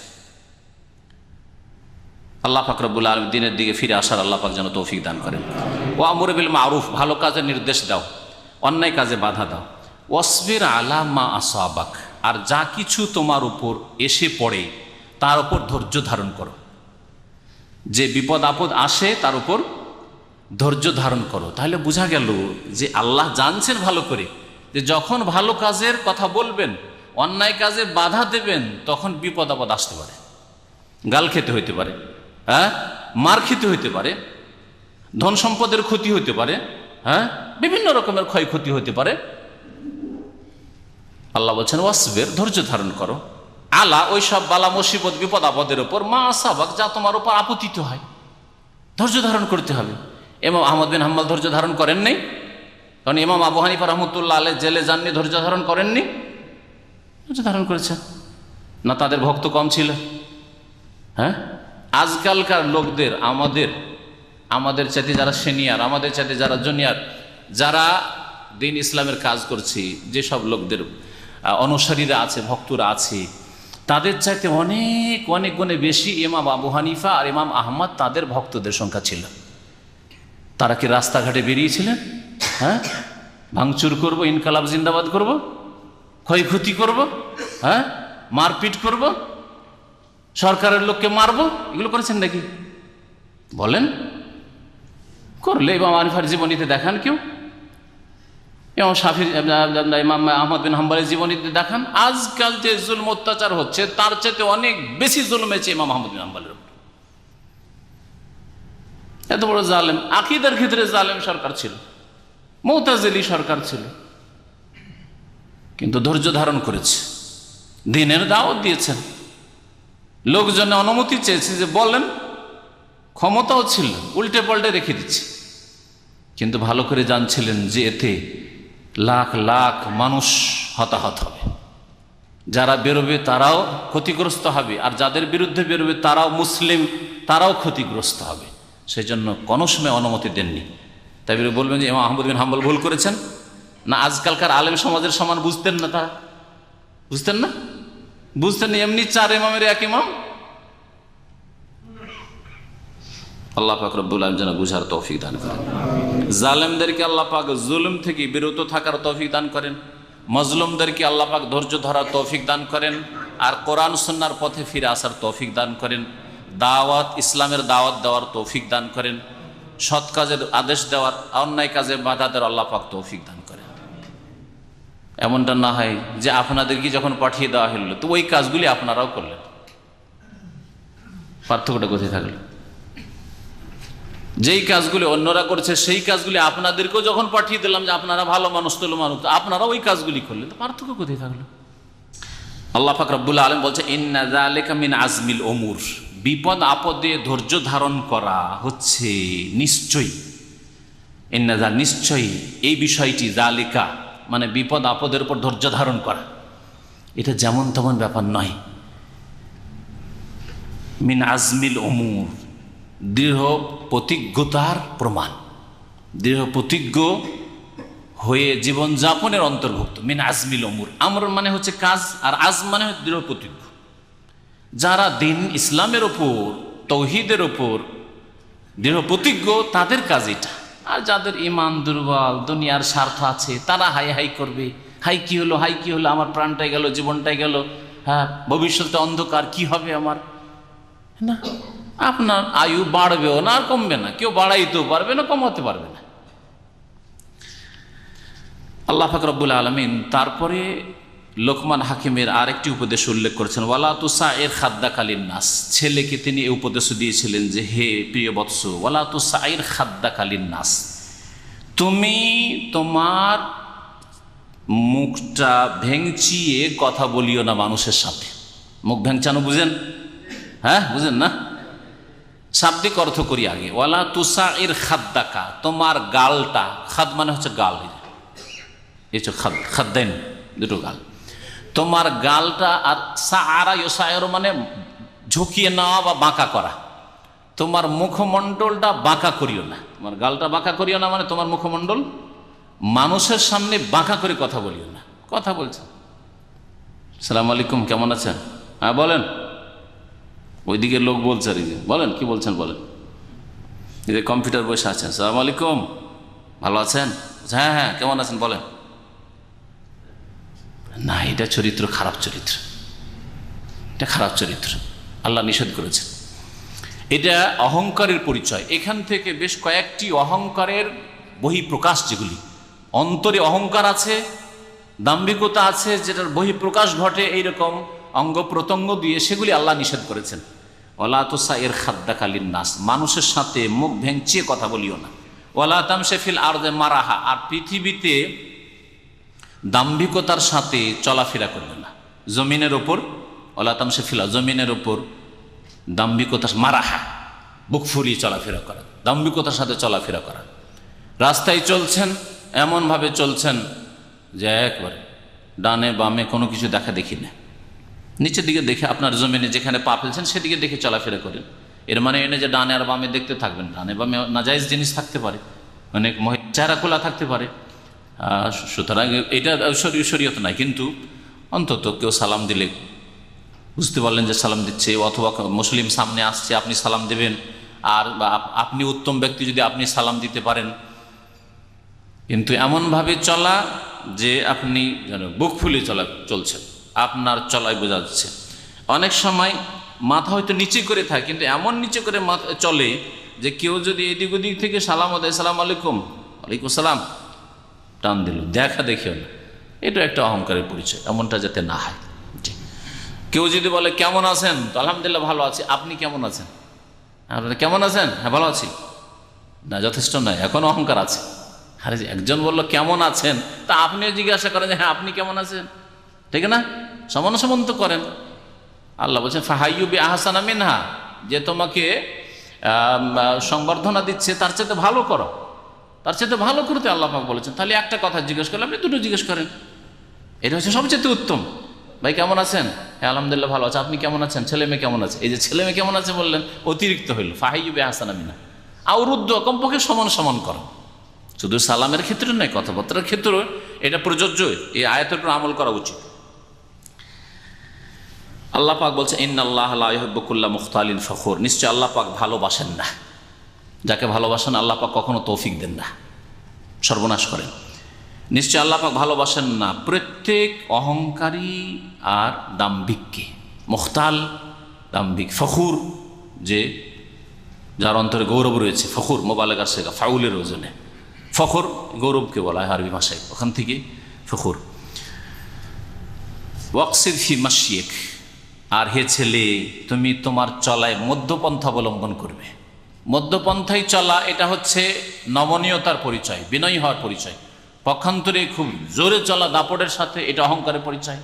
আল্লাহ পাক রব্বুল আলামিন দিনের দিকে ফিরে আসার আল্লাহ পাক যেন তৌফিক দান করেন। ওয়ামুর বিল মারুফ, ভালো কাজের নির্দেশ দাও, অন্যায় কাজে বাধা দাও। ওয়াসবির আলা মা আসাবাক, আর যা কিছু তোমার উপর এসে পড়ে তার উপর ধৈর্য ধারণ করো। যে বিপদ আপদ আসে তার উপর ধৈর্য ধারণ করো। তাহলে বোঝা গেল যে আল্লাহ জানছেন ভালো করে যে যখন ভালো কাজের কথা বলবেন, অন্যায় কাজে বাধা দেবেন, তখন বিপদ আপদ আসতে পারে, গাল খেতে হইতে পারে, হ্যাঁ, মার খেতে হইতে পারে, ধন সম্পদের ক্ষতি হইতে পারে, হ্যাঁ, বিভিন্ন রকমের ক্ষয়ক্ষতি হতে পারে। আল্লাহ বলছেন ওয়াসবির, ধৈর্য ধারণ করো, আলা ওই সব বালা মুসিবত বিপদ আপদের উপর, মা আসাবাক, যা তোমার উপর আপতিত হয়, ধৈর্য ধারণ করতে হবে। ইমাম আহমদ বিন হাম্বল ধৈর্য ধারণ করেননি, কারণ ইমাম আবু হানিফা রহমতুল্লাহ আলাইহি জেলে যাননি, ধৈর্য ধারণ করেননি, ধৈর্য ধারণ করেছেন না, তাদের ভক্ত কম ছিল। হ্যাঁ, আজকালকার লোকদের আমাদের চাইতে যারা সিনিয়র, আমাদের চাইতে যারা জুনিয়র, যারা দিন ইসলামের কাজ করছি, যেসব লোকদের অনুসারীরা আছে, ভক্তরা আছে, তাদের চাইতে অনেক অনেক গুণে বেশি ইমাম আবু হানিফা আর ইমাম আহমদ তাদের ভক্তদের সংখ্যা ছিল। তারা কি রাস্তাঘাটে বেরিয়েছিলেন? হ্যাঁ, ভাঙচুর করব, ইনকালাব জিন্দাবাদ করব, ক্ষয়ক্ষতি করব, হ্যাঁ, মারপিট করব, সরকারের লোককে মারব, এগুলো করেছেন নাকি? বলেন, করলে ইমাম হানিফার জীবনীতে দেখান, কেউ ইমাম শাফির, ইমাম আহমদ বিন হাম্বলের জীবনীতে দেখান। আজকাল যে জুলম অত্যাচার হচ্ছে তার চাইতে অনেক বেশি জুলম হয়েছে ইমাম আহমদ বিন হাম্বলের উপর। এত বড় জালেম, আকীদার ক্ষেত্রে জালেম সরকার ছিল, মুতাজিলি সরকার ছিল, কিন্তু ধৈর্য ধারণ করেছে, দিনের দাওয়াত দিয়েছেন, লোকজনে অনুমতি চেয়েছে যে বলেন, ক্ষমতাও ছিল, উল্টে পাল্টে রেখে দিচ্ছে, কিন্তু ভালো করে জানছিলেন যে এতে লাখ লাখ মানুষ হতাহত হবে, যারা বেরোবে তারাও ক্ষতিগ্রস্ত হবে, আর যাদের বিরুদ্ধে বেরোবে তারাও মুসলিম, তারাও ক্ষতিগ্রস্ত হবে। সেই জন্য কোনো সময় অনুমতি দেননি। তাই বলবেন যে ইমাম আহমদ বিন হাম্বল ভুল করেছেন না? আজকালকার আলেম সমাজের সমান বুঝতেন না? তারা বুঝতেন না? বুঝতেন না? এমনি 4 ইমামের 1 ইমাম। আল্লাহ পাক রব্বুল আলামিন যেন বুঝার তৌফিক দান করেন। জালেমদেরকে আল্লাহ পাক জুলুম থেকে বিরত থাকার তৌফিক দান করেন, মজলুমদেরকে আল্লাহ পাক ধৈর্য ধরার তৌফিক দান করেন, আর কোরআন সুন্নাহর পথে ফিরে আসার তৌফিক দান করেন, দাওয়াত ইসলামের দাওয়াত দেওয়ার তৌফিক দান করেন, সৎ কাজের আদেশ দেওয়ার, অন্যায় কাজে বাধা দেওয়ার আল্লাহ পাক তৌফিক দান করেন। এমনটা না হয় যে আপনাদেরকে যখন পাঠিয়ে দেওয়া হলো তো ওই কাজগুলি আপনারাও করলেন। পার্থক্যটা কোথায় থাকলো? যেই কাজগুলি অন্যরা করছে সেই কাজগুলি আপনাদেরকেও যখন পাঠিয়ে দিলাম যে আপনারা ভালো মানুষ, তোলো মানুষ, আপনারা ওই কাজগুলি করলেন, তো পার্থক্য কোথায় থাকলো? আল্লাহ পাক রব্বুল আলামিন বলছে ইন্না যালিকা মিন আজমিল উমুর, বিপদ আপদে ধৈর্য ধারণ করা হচ্ছে নিশ্চয়ই, ইন্না যা নিশ্চয়ই, এই বিষয়টি যালিকা মানে বিপদ আপদের উপর ধৈর্য ধারণ করা, এটা যেমন তেমন ব্যাপার নয়। মিন আজমিল উমুর, দৃঢ় প্রতিজ্ঞতার প্রমাণ, দৃঢ় প্রতিজ্ঞ হয়ে জীবনযাপনের অন্তর্ভুক্ত। মিন আজমিল উমুর, আমর মানে হচ্ছে কাজ, আর আজম মানে হচ্ছে দৃঢ় প্রতিজ্ঞ। যারা দিন ইসলামের ওপর, তৌহিদের ওপর দৃঢ় প্রতিজ্ঞ তাদের কাজ এটা। আর যাদের ইমান দুর্বল, দুনিয়ার স্বার্থ আছে, তারা হাই হাই করবে, হাই কি হলো, হাই কি হলো, আমার প্রাণটাই গেল, জীবনটাই গেল, হ্যাঁ ভবিষ্যতে অন্ধকার, কি হবে আমার। না, আপনার আয়ু বাড়বেও না আর কমবে না, কেউ বাড়াইতেও পারবে না, কমাতে পারবে না। আল্লাহ পাক রব্বুল আলামিন তারপরে লোকমান হাকিমের আরেকটি উপদেশ উল্লেখ করেছেন, ওয়ালা তুসাইর খাদ্দাকালিন নাস। ছেলেকে তিনি এই উপদেশ দিয়েছিলেন যে হে প্রিয় বৎস, ওয়ালা তুসাইর খাদ্দাকালিন নাস, তুমি তোমার মুখটা ভেঙচিয়ে কথা বলিও না মানুষের সাথে। মুখ ভেঙচানো বুঝেন? হ্যাঁ, বুঝেন না? শাব্দিক অর্থ করি আগে। ওয়ালা তুসাইর খাদ্দাকা, তোমার গালটা, খাদ মানে হচ্ছে গাল, এই যে খাদ্দাইন দুটো গাল, তোমার গালটা, আর সাআরা ইউসাইরু মানে ঝুঁকিয়ে নেওয়া বা বাঁকা করা, তোমার মুখমণ্ডলটা বাঁকা করিও না। তোমার গালটা বাঁকা করিও না মানে তোমার মুখমণ্ডল মানুষের সামনে বাঁকা করে কথা বলিও না। কথা বলছেন, সালাম আলাইকুম, কেমন আছেন, হ্যাঁ বলেন, ওইদিকে লোক বলছে, আর বলেন কি বলছেন বলেন, এই যে কম্পিউটার বসে আছেন, সালাম আলাইকুম, ভালো আছেন, হ্যাঁ হ্যাঁ কেমন আছেন বলেন। না, এটা চরিত্র, খারাপ চরিত্র, এটা খারাপ চরিত্র, আল্লাহ নিষেধ করেছেন। এটা অহংকারের পরিচয়। এখান থেকে বেশ কয়েকটি অহংকারের বহিঃপ্রকাশ, যেগুলি অন্তরে অহংকার আছে, দাম্ভিকতা আছে, যেটার বহিঃপ্রকাশ ঘটে এইরকম অঙ্গ প্রত্যঙ্গ দিয়ে, সেগুলি আল্লাহ নিষেধ করেছেন। ওয়ালা তুসাইর খাদ্দাকালিন নাস, মানুষের সাথে মুখ ভেঙচিয়ে কথা বলিও না। ওয়ালা তামশি ফিল আরদে মারাহা, আর পৃথিবীতে দাম্ভিকতার সাথে চলাফেরা করবে না। জমিনের ওপর ওয়ালা তামশি ফিল, জমিনের ওপর দাম্ভিকতার, মারাহা বুক ফুলিয়ে চলাফেরা করা, দাম্ভিকতার সাথে চলাফেরা করা। রাস্তায় চলছেন, এমনভাবে চলছেন যে একবারে ডানে বামে কোনো কিছু দেখা দেখি না, নিচের দিকে দেখে আপনার জমিনে যেখানে পা ফেলছেন সেদিকে দেখে চলাফেরা করেন। এর মানে এনে যে ডানে আর বামে দেখতে থাকবেন, ডানে বামে নাজায়েজ জিনিস থাকতে পারে, অনেক চেহারা খোলা থাকতে পারে, সুতরাং এটা শরীয়ত নাই। কিন্তু অন্তত কেউ সালাম দিলে বুঝতে পারলেন যে সালাম দিচ্ছে, অথবা মুসলিম সামনে আসছে আপনি সালাম দেবেন, আর আপনি উত্তম ব্যক্তি যদি আপনি সালাম দিতে পারেন। কিন্তু এমনভাবে চলা যে আপনি যেন বুক ফুলে চলছেন, আপনার চলায় বোঝা যাচ্ছে। অনেক সময় মাথা হয়তো নিচে করে থাকে, কিন্তু এমন নিচে করে মাথা চলে যে কেউ যদি এদিক ওদিক থেকে সালাম দেয়, সালাম আলাইকুম, ওয়ালাইকুম সালাম, টান দিল, দেখা দেখিও না। এটা একটা অহংকারের পরিচয়, এমনটা যাতে না হয়। কেউ যদি বলে কেমন আছেন, তো আলহামদুলিল্লাহ ভালো আছি, আপনি কেমন আছেন, কেমন আছেন, হ্যাঁ ভালো আছি, না যথেষ্ট নয়, এখন অহংকার আছে। আরে একজন বললো কেমন আছেন, তা আপনিও জিজ্ঞাসা করেন যে হ্যাঁ আপনি কেমন আছেন, ঠিক না? সমান সমান তো করেন। আল্লাহ বলছেন ফাহাইয়ু বি আহসানা মিনহা, যে তোমাকে সংবর্ধনা দিচ্ছে তার চাইতে ভালো করো, তার চাইতে ভালো করতে আল্লাহ পাক বলেছেন। তাহলে একটা কথা জিজ্ঞেস করলে আপনি দুটো জিজ্ঞেস করেন, এটা হচ্ছে সবচেয়ে উত্তম। ভাই কেমন আছেন? হ্যাঁ আলহামদুলিল্লাহ ভালো আছে। আপনি কেমন আছেন? ছেলে মেয়ে কেমন আছে? এই যে ছেলে মেয়ে কেমন আছে বললেন, অতিরিক্ত হইল। ফাহাইয়ু বিআহসানা মিনহা আও রুদ্দুহা, কমপক্ষে সমান সমান করো। শুধু সালামের ক্ষেত্রে নয়, কথাবার্তার ক্ষেত্রে এটা প্রযোজ্য। এই আয়াতের উপর আমল করা উচিত। আল্লাহ পাক বলছে ইন্নাল্লাহা লা ইউহিব্বু কুল্লা মুখতালিন ফখুর, নিশ্চয় আল্লাহ পাক ভালোবাসেন না, যাকে ভালোবাসেন আল্লাহ পাক কখনো তৌফিক দেন না, সর্বনাশ করেন। নিশ্চয় আল্লাহ পাক ভালোবাসেন না প্রত্যেক অহংকারী আর দাম্ভিককে। মুখতাল দাম্ভিক, ফখুর যে যার অন্তরে গৌরব রয়েছে, ফখুর মোবালেগার শেখা ফাউলের ওজনে ফখর, গৌরবকে বলা হয় আরবি ভাষায়, ওখান থেকে ফখুর। ওয়াকসিদ ফি মাশিয়েক, আর হে ছেলে তুমি তোমার চলায় মধ্যপন্থা অবলম্বন করবে। মধ্যপন্থায় চলা এটা হচ্ছে নমনীয়তার পরিচয়, বিনয়ী হওয়ার পরিচয়। পক্ষান্তরে খুব জোরে চলা দাপটের সাথে এটা অহংকারের পরিচয়।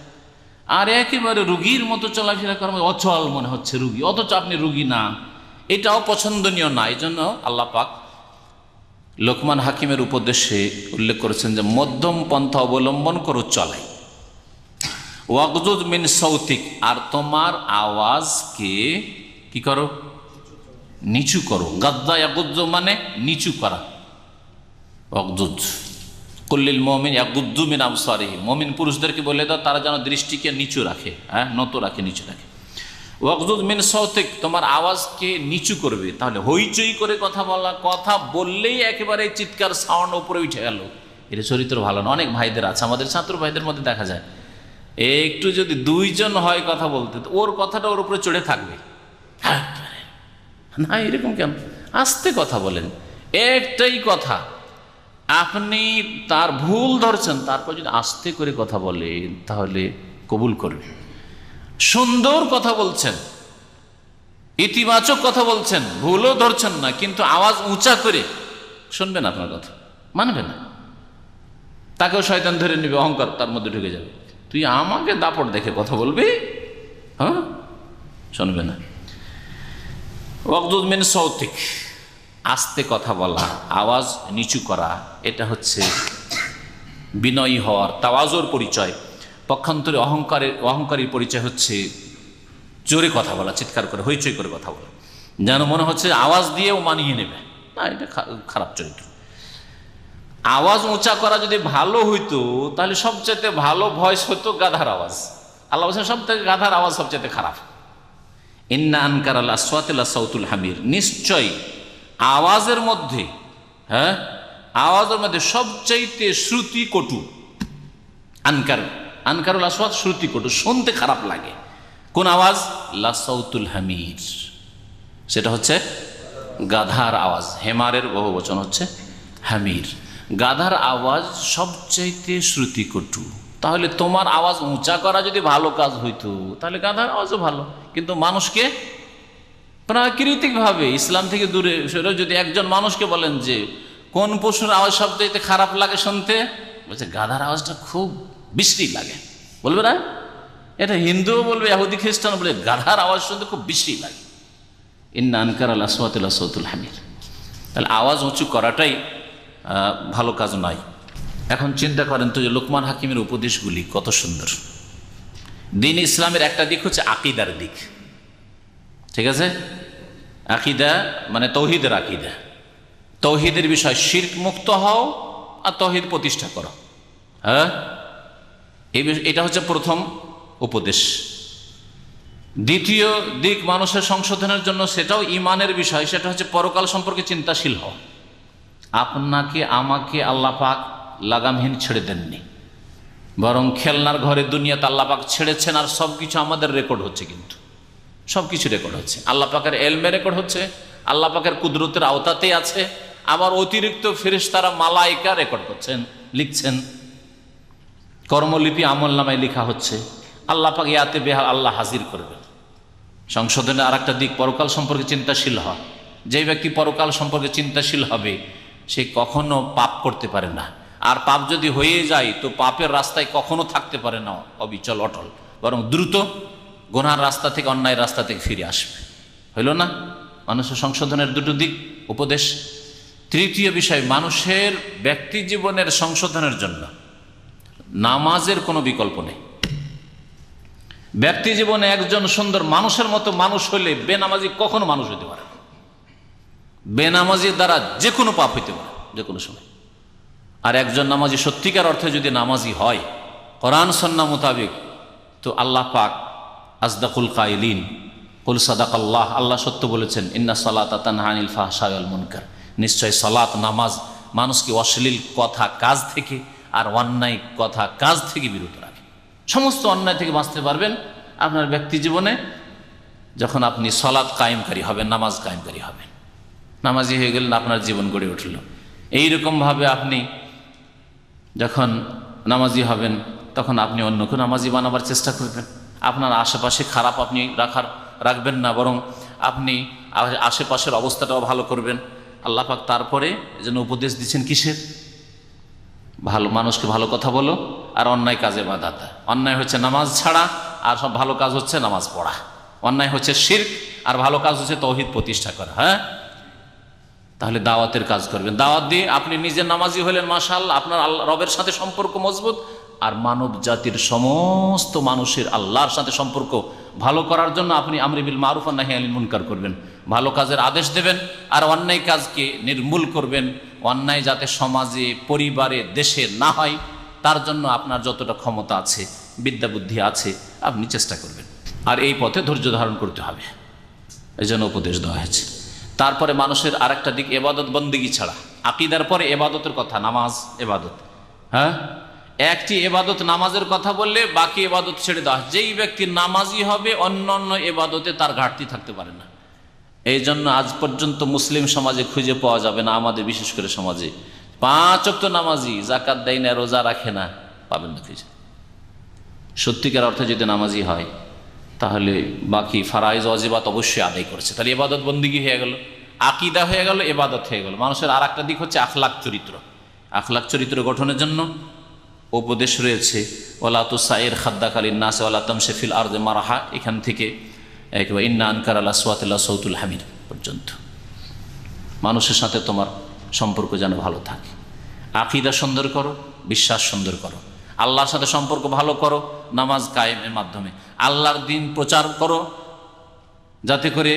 আর একেবারে রুগীর মতো চলাফেরা করা, অচল মনে হচ্ছে রুগী, অথচ আপনি রুগী না, এটাও পছন্দনীয় না। এই জন্য আল্লাহ পাক লোকমান হাকিমের উপদেশে উল্লেখ করেছেন যে মধ্যম পন্থা অবলম্বন করো চলাই। ওয়াগজুদ মিন সৌতিক, আর তোমার আওয়াজকে কি করো? নিচু করো। গাদ্দা ইয়াগুজ্জ মানে নিচু করা। ওয়াগজুদ কুল্লিল মুমিন ইয়াগুজ্জু মিন আবসারিহিম, মুমিন পুরুষদেরকে বলে দাও তারা যেন দৃষ্টিকে নিচু রাখে, নত রাখে, নিচু রাখে। ওয়াগজুদ মিন সৌতিক, তোমার আওয়াজকে নিচু করবে। তাহলে হইচই করে কথা বলা, কথা বললেই একেবারে চিৎকার সাউন্ড উপরে উঠে গেল, এর চরিত্র ভালো না। অনেক ভাইদের আছে, আমাদের ছাত্র ভাইদের মধ্যে দেখা যায়, একটু যদি দুইজন হয় কথা বলতে, ওর কথাটা ওর উপরে চড়ে থাকবে। না এরকম কেন? আস্তে কথা বলেন। একটাই কথা, আপনি তার ভুল ধরছেন, তারপর যদি আস্তে করে কথা বলেন তাহলে কবুল করবে। সুন্দর কথা বলছেন, ইতিবাচক কথা বলছেন, ভুলও ধরছেন না, কিন্তু আওয়াজ উঁচা করে শুনবেন, আপনার কথা মানবে না। তাকেও শয়তান ধরে নেবে, অহংকার তার মধ্যে ঢুকে যাবে। তুই আমাকে দাপট দেখে কথা বলবি, হ্যাঁ, শুনবে না। ওয়াগজুদ মিন সৌতিক, আস্তে কথা বলা, আওয়াজ নিচু করা, এটা হচ্ছে বিনয়ী হওয়ার, তাওয়াজুর পরিচয়। পক্ষান্তরে অহংকারীর পরিচয় হচ্ছে জোরে কথা বলা, চিৎকার করে হইচই করে কথা বলা, যেন মনে হচ্ছে আওয়াজ দিয়েও মানিয়ে নেবে। না, এটা খারাপ চরিত্র। আওয়াজ উঁচা করা যদি ভালো হইতো তাহলে সবচেয়ে ভালো ভয়েস হতো গাধার আওয়াজ। আল্লাহ বলছেন সব থেকে গাধার আওয়াজ সবচেয়ে খারাপ। ইন্না আনকারাল আসওয়াতি লাসাউতুল হামির, নিশ্চয় আওয়াজের মধ্যে, আওয়াজের মধ্যে সবচাইতে শ্রুতি কটু। আনকারুল আসওয়াত শ্রুতি কটু, শুনতে খারাপ লাগে। কোন আওয়াজ? লাসাউতুল হামির, সেটা হচ্ছে গাধার আওয়াজ। হেমারের বহু বচন হচ্ছে হামির। গাধার আওয়াজ সবচাইতে শ্রুতিকটু। তাহলে তোমার আওয়াজ উঁচা করা যদি ভালো কাজ হইতো তাহলে গাধার আওয়াজও ভালো। কিন্তু মানুষকে প্রাকৃতিকভাবে ইসলাম থেকে দূরে সরে যদি একজন মানুষকে বলেন যে কোন পশুর আওয়াজ সবচাইতে খারাপ লাগে শুনতে, বলছে গাধার আওয়াজটা খুব বিশ্রী লাগে, বলবে না? এটা হিন্দুও বলবে, ইহুদি খ্রিস্টান বলবে গাধার আওয়াজ শুনতে খুব বিশ্রী লাগে। ইন্না আনকারাল আসওয়াতি লাসাউতুল হামির। তাহলে আওয়াজ উঁচু করাটাই ভালো কাজ নয়। এখন চিন্তা করেন তো যে লোকমান হাকিমের উপদেশগুলি কত সুন্দর। দ্বীন ইসলামের একটা দিক হচ্ছে আকীদার দিক, ঠিক আছে? আকীদা মানে তৌহিদের আকীদা, তৌহিদের বিষয়, শিরক মুক্ত হও আর তৌহিদ প্রতিষ্ঠা করো। এটা হচ্ছে প্রথম উপদেশ। দ্বিতীয় দিক মানুষের সংশোধনের জন্য, সেটাও ইমানের বিষয়, সেটা হচ্ছে পরকাল সম্পর্কে চিন্তাশীল হও। আপনাকে আমাকে আল্লাহ পাক লাগামহীন ছেড়ে দেননি, বরং খেলনার ঘরে দুনিয়াতে আল্লাহ পাক ছেড়েছেন। আর সব কিছু আমাদের রেকর্ড হচ্ছে, কিন্তু সব কিছু রেকর্ড হচ্ছে। আল্লাহ পাকের এলমে রেকর্ড হচ্ছে, আল্লাহ পাকের কুদরতের আওতাতেই আছে। আবার অতিরিক্ত ফেরেশতারা মালায়েকা রেকর্ড করছেন, লিখছেন, কর্মলিপি আমলনামায় লেখা হচ্ছে। আল্লাহ পাক ইয়াতে বেহা আল্লাহ হাজির করবেন। সংশোধনের আর একটা দিক পরকাল সম্পর্কে চিন্তাশীল হয়। যে ব্যক্তি পরকাল সম্পর্কে চিন্তাশীল হবে সে কখনো পাপ করতে পারে না। আর পাপ যদি হয়ে যায় তো পাপের রাস্তায় কখনো থাকতে পারে না অবিচল অটল, বরং দ্রুত গুনার রাস্তা থেকে, অন্যায় রাস্তা থেকে ফিরে আসবে। হইল না? মানুষের সংশোধনের দুটো দিক উপদেশ। তৃতীয় বিষয়, মানুষের ব্যক্তি জীবনের সংশোধনের জন্য নামাজের কোনো বিকল্প নেই। ব্যক্তি জীবনে একজন সুন্দর মানুষের মতো মানুষ হলে বেনামাজি কখনো মানুষ হতে পারে না। বেনামাজির দ্বারা যে কোনো পাপ হইতে পারে যে কোনো সময়। আর একজন নামাজি সত্যিকার অর্থে যদি নামাজি হয় কোরআন সুন্নাহ মোতাবেক, তো আল্লাহ পাক আসদাকুল কাইলিন কুল সাদাকাল্লাহ, আল্লাহ সত্য বলেছেন, ইন্না সালাতা তানহা আনিল ফাহশাই ওয়াল মুনকার, নিশ্চয় সালাত নামাজ মানুষকে অশ্লীল কথা কাজ থেকে আর অন্যায় কথা কাজ থেকে বিরত রাখে। সমস্ত অন্যায় থেকে বাঁচতে পারবেন আপনার ব্যক্তি জীবনে যখন আপনি সালাত কায়েমকারী হবেন, নামাজ কায়েমকারী হবেন। নামাজি হয়ে গেলেন, আপনার জীবন গড়ে উঠল। এইরকমভাবে আপনি যখন নামাজি হবেন তখন আপনি অন্যকে নামাজি বানাবার চেষ্টা করবেন। আপনার আশেপাশে খারাপ আপনি রাখবেন না, বরং আপনি আশেপাশের অবস্থাটাও ভালো করবেন। আল্লাহ পাক তারপরে যেন উপদেশ দিচ্ছেন কিসের? ভালো মানুষকে ভালো কথা বলো আর অন্যায় কাজে বাধা দেয়। অন্যায় হচ্ছে নামাজ ছাড়া, আর সব ভালো কাজ হচ্ছে নামাজ পড়া। অন্যায় হচ্ছে শিরক, আর ভালো কাজ হচ্ছে তৌহিদ প্রতিষ্ঠা করা। হ্যাঁ, তাহলে দাওয়াতের কাজ করবেন। দাওয়াত দিয়ে আপনি নিজে নামাজি হলেন, মাশাআল্লাহ, আপনার আল্লাহ রবের সাথে সম্পর্ক মজবুত, আর মানব জাতির সমস্ত মানুষের আল্লাহর সাথে সম্পর্ক ভালো করার জন্য আপনি আমরি বিল মারুফ ওয়া নাহি আনিল মুনকার করবেন, ভালো কাজের আদেশ দেবেন, আর অন্যায় কাজকে নির্মূল করবেন। অন্যায় যাতে সমাজে, পরিবারে, দেশে না হয় তার জন্য আপনার যতটা ক্ষমতা আছে, বিদ্যা বুদ্ধি আছে, আপনি চেষ্টা করবেন। আর এই পথে ধৈর্য ধারণ করতে হবে, এই জন্য উপদেশ দেওয়া হয়েছে। তারপরে মানুষের আরেকটা দিক এবাদত বন্দেগী ছাড়া, আকীদার পরে এবাদতের কথা, নামাজ এবাদত। হ্যাঁ, একটি এবাদত নামাজের কথা বললে বাকি এবাদত ছেড়ে দেওয়া। যেই ব্যক্তি নামাজি হবে অন্য অন্য এবাদতে তার ঘাটতি থাকতে পারে না। এই জন্য আজ পর্যন্ত মুসলিম সমাজে খুঁজে পাওয়া যাবে না, আমাদের বিশেষ করে সমাজে 5 ওয়াক্ত নামাজি, যাকাত দেয় না, রোজা রাখে না, পাবেন না খুঁজে। সত্যিকার অর্থে যদি নামাজি হয় তাহলে বাকি ফারাইজ ওয়াজিবাত অবশ্যই আদায় করেছে। তাহলে ইবাদত বন্দেগী হয়ে গেল, আকীদা হয়ে গেল, ইবাদত হয়ে গেল। মানুষের আর একটা দিক হচ্ছে আখলাক চরিত্র। আখলাক চরিত্র গঠনের জন্য উপদেশ রয়েছে, ওয়ালা তুসাইর খাদ্দাক লিন-নাস ওয়ালা তামশি ফিল আরদি মারহা, এখান থেকে একেবারে ইন্না আনকারাল আসওয়াতি লাসাউতুল হামির পর্যন্ত। মানুষের সাথে তোমার সম্পর্ক যেন ভালো থাকে। আকীদা সুন্দর করো, বিশ্বাস সুন্দর করো, আল্লাহর সাথে সম্পর্ক ভালো করো নামাজ কায়েমের মাধ্যমে। আল্লাহর দ্বীন প্রচার করো যাতে করে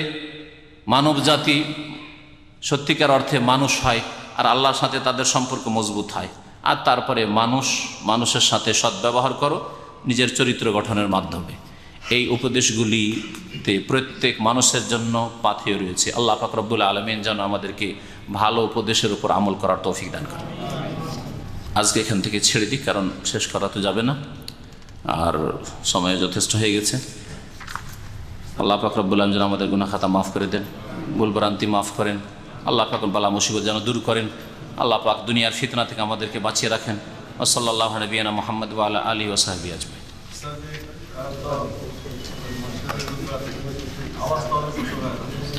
মানব জাতি সত্যিকার অর্থে মানুষ হয় আর আল্লাহর সাথে তাদের সম্পর্ক মজবুত হয়। আর তারপরে মানুষের সাথে সদ্ব্যবহার করো নিজের চরিত্র গঠনের মাধ্যমে। এই উপদেশগুলিতে প্রত্যেক মানুষের জন্য পাথেয় রয়েছে। আল্লাহ পাক রব্বুল আলামিন যেন আমাদেরকে ভালো উপদেশের উপর আমল করার তৌফিক দান করেন। আজকে এখান থেকে ছেড়ে দিই, কারণ শেষ করা তো যাবে না, আর সময় যথেষ্ট হয়ে গেছে। আল্লাহ পাক রব্বুল আলামিন যেন আমাদের গুনাহ খাতা মাফ করে দেন, ভুলভ্রান্তি মাফ করেন। আল্লাহ পাক বালা মুসিবত যেন দূর করেন। আল্লাহ পাক দুনিয়ার ফিতনা থেকে আমাদেরকে বাঁচিয়ে রাখেন। সাল্লাল্লাহু নবিয়ানা মুহাম্মদ ওয়া আলা আলিহি ওয়া সাহবিহি আজমাইন।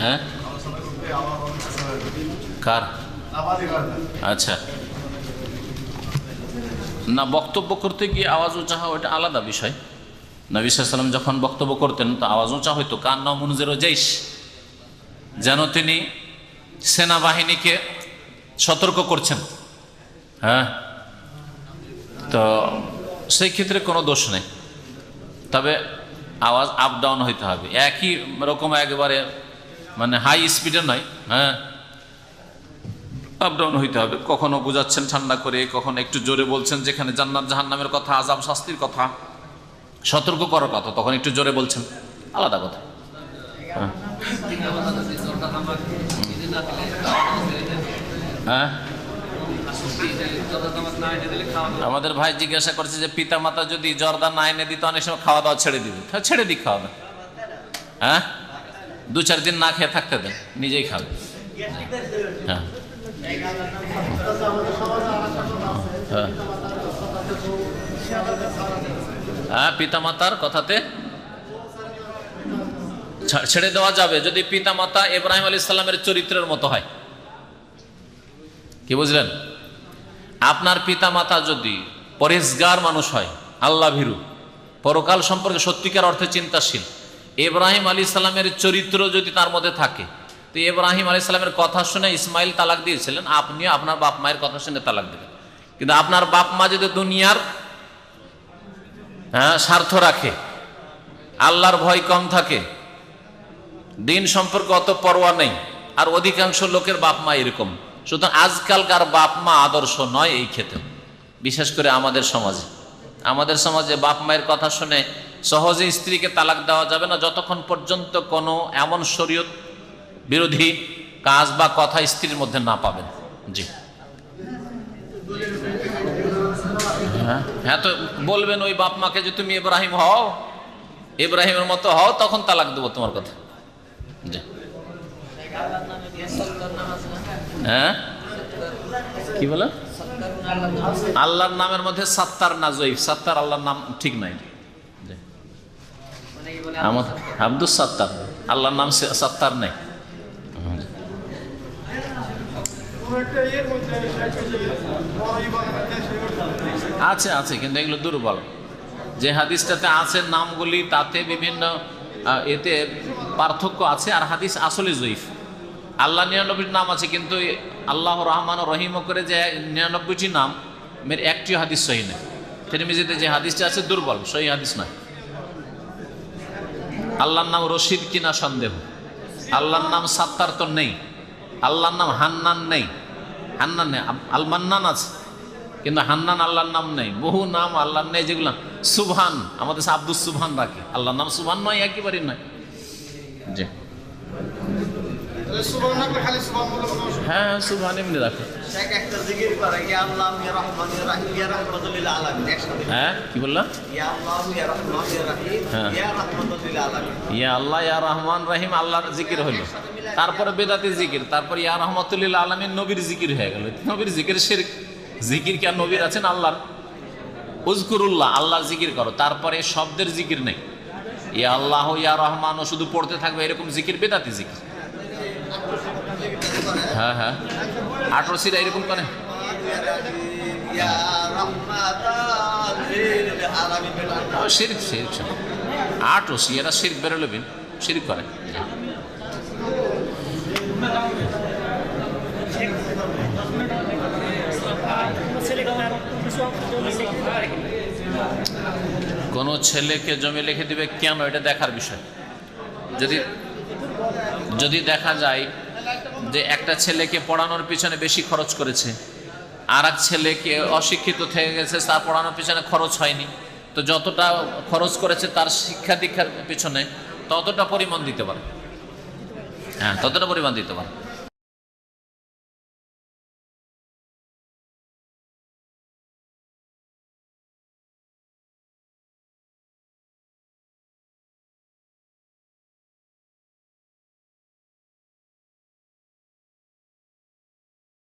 হ্যাঁ, কার? আচ্ছা, না, বক্তব্য করতে গিয়ে আওয়াজ উঁচা হওয়া ওটা আলাদা বিষয়। নবী সাল্লাল্লাহু আলাইহি ওয়াসাল্লাম যখন বক্তব্য করতেন তো আওয়াজ উঁচা হইতো, কান্না মুনজিরু জাইশ, যেন তিনি সেনাবাহিনীকে সতর্ক করছেন। হ্যাঁ, তো সেই ক্ষেত্রে কোনো দোষ নেই, তবে আওয়াজ আপ ডাউন হইতে হবে, একই রকম একেবারে মানে হাই স্পিডে নয়। হ্যাঁ, আপ ডাউন হইতে হবে। কখনো বুঝাচ্ছেন ঠান্ডা করে, কখনো একটু জোরে বলছেন, যেখানে জান্নাত জাহান্নামের কথা, আযাব শাস্তির কথা, সতর্ক করার কথা, তখন একটু জোরে বলছেন, আলাদা কথা। হ্যাঁ, আমাদের ভাই জিজ্ঞাসা করছে যে পিতা মাতা যদি জর্দা না এনে দিত অনেক সময় খাওয়া দাওয়া ছেড়ে দিবে। ছেড়ে দিক খাওয়া দাওয়া, হ্যাঁ, 2-4 দিন না খেয়ে থাকতে দেন, নিজেই খাবে। হ্যাঁ, হ্যাঁ, পিতা মাতার কথাতে ছেড়ে দেওয়া যাবে যদি পিতা মাতা ইব্রাহিম আলাইহিস সালামের চরিত্রের মতো হয়। কি বুঝলেন? আপনার পিতা মাতা যদি পরেজগার মানুষ হয়, আল্লাহ ভীরু, পরকাল সম্পর্কে সত্যিকার অর্থে চিন্তাশীল, ইব্রাহিম আলাইহিস সালামের চরিত্র যদি তার মধ্যে থাকে, তো ইব্রাহিম আলাইহিস সালামের কথা শুনে ইসমাইল তালাক দিয়েছিলেন, আপনিও আপনার বাপ মায়ের কথা শুনে তালাক দেবেন। কিন্তু আপনার বাপ মা যদি দুনিয়ার স্বার্থ রাখে, আল্লাহর ভয় কম থাকে, দিন সম্পর্কে অত পরোয়া নেই, আর অধিকাংশ লোকের বাপ মা এরকম। সুতরাং আজকালকার বাপ মা আদর্শ নয় এই ক্ষেত্রে, বিশেষ করে আমাদের সমাজে বাপ মায়ের কথা শুনে সহজে স্ত্রীকে তালাক দেওয়া যাবে না যতক্ষণ পর্যন্ত কোনো এমন শরীয়ত বিরোধী কাজ বা কথা স্ত্রীর মধ্যে না পাবেন। জি হ্যাঁ, তো বলবেন ওই বাপ মাকে যে তুমি ইব্রাহিমের মতো হও, তখন তালাক দেবো তোমার কথা। জি হ্যাঁ, কি বলে? আল্লাহর নামের মধ্যে সাত্তার না জয়ীফ, সাত্তার আল্লাহর নাম ঠিক নাই। আব্দুস সাত্তার, আল্লাহর নাম সাত্তার নাই। আছে কিন্তু এগুলো দুর্বল। যে হাদিসটাতে আছে নামগুলি, তাতে বিভিন্ন এতে পার্থক্য আছে, আর হাদিস আসলে জয়ীফ। আল্লাহ 99টি নাম আছে, কিন্তু আল্লাহ রহমান ও রহিম করে যে 99টি নাম এর একটিও হাদিস সহি নেই। তিরমিজিতে যে হাদিসটা আছে দুর্বল, সহি হাদিস নয়। আল্লাহর নাম রশিদ কিনা সন্দেহ, আল্লাহর নাম সাত্তার তো নেই, আল্লাহর নাম হান্নান নেই, আল মান্নান আছে, কিন্তু হান্নান আল্লাহর নাম নেই। বহু নাম আল্লাহর নেই যেগুলো সুবহান, আমাদের আব্দুস সুবহান রাখে, আল্লাহর নাম সুবহান নয়, একেবারেই নয়। জি হ্যাঁ, সুবহান এমনি রাখে। হ্যাঁ, কি বললাম? ইয়া আল্লাহ ইয়া রহমান রহিম, আল্লাহর জিকির হইল, তারপরে বেদাতি জিকির, তারপর ইয়া রহমতুল্লিল আলামিন নবীর জিকির হয়ে গেল। নবীর জিকির শিরক। জিকির কি আর নবীর আছেন? আল্লাহর। উযকুরুল্লাহ, আল্লাহর জিকির করো, তারপরে শব্দের জিকির নেই। ইয়া আল্লাহ ইয়া রহমান ও শুধু পড়তে থাকবে, এরকম জিকির বেদাতি জিকির। হ্যাঁ 18 এরকম করে। শিরক 18 এরা শিরক বেরোলেন, শিরক করে। কোন ছেলেকে জমি লিখে দিবে কেন, এটা দেখার বিষয়। যদি দেখা যায় যে একটা ছেলেকে পড়ানোর পিছনে বেশি খরচ করেছে, আর এক ছেলেকে অশিক্ষিত থেকে গেছে, তার পড়ানোর পিছনে খরচ হয়নি, তো যতটা খরচ করেছে তার শিক্ষা দীক্ষার পিছনে ততটা পরিমাণ দিতে পারে। হ্যাঁ, ততটা পরিমাণ দিতে পারে।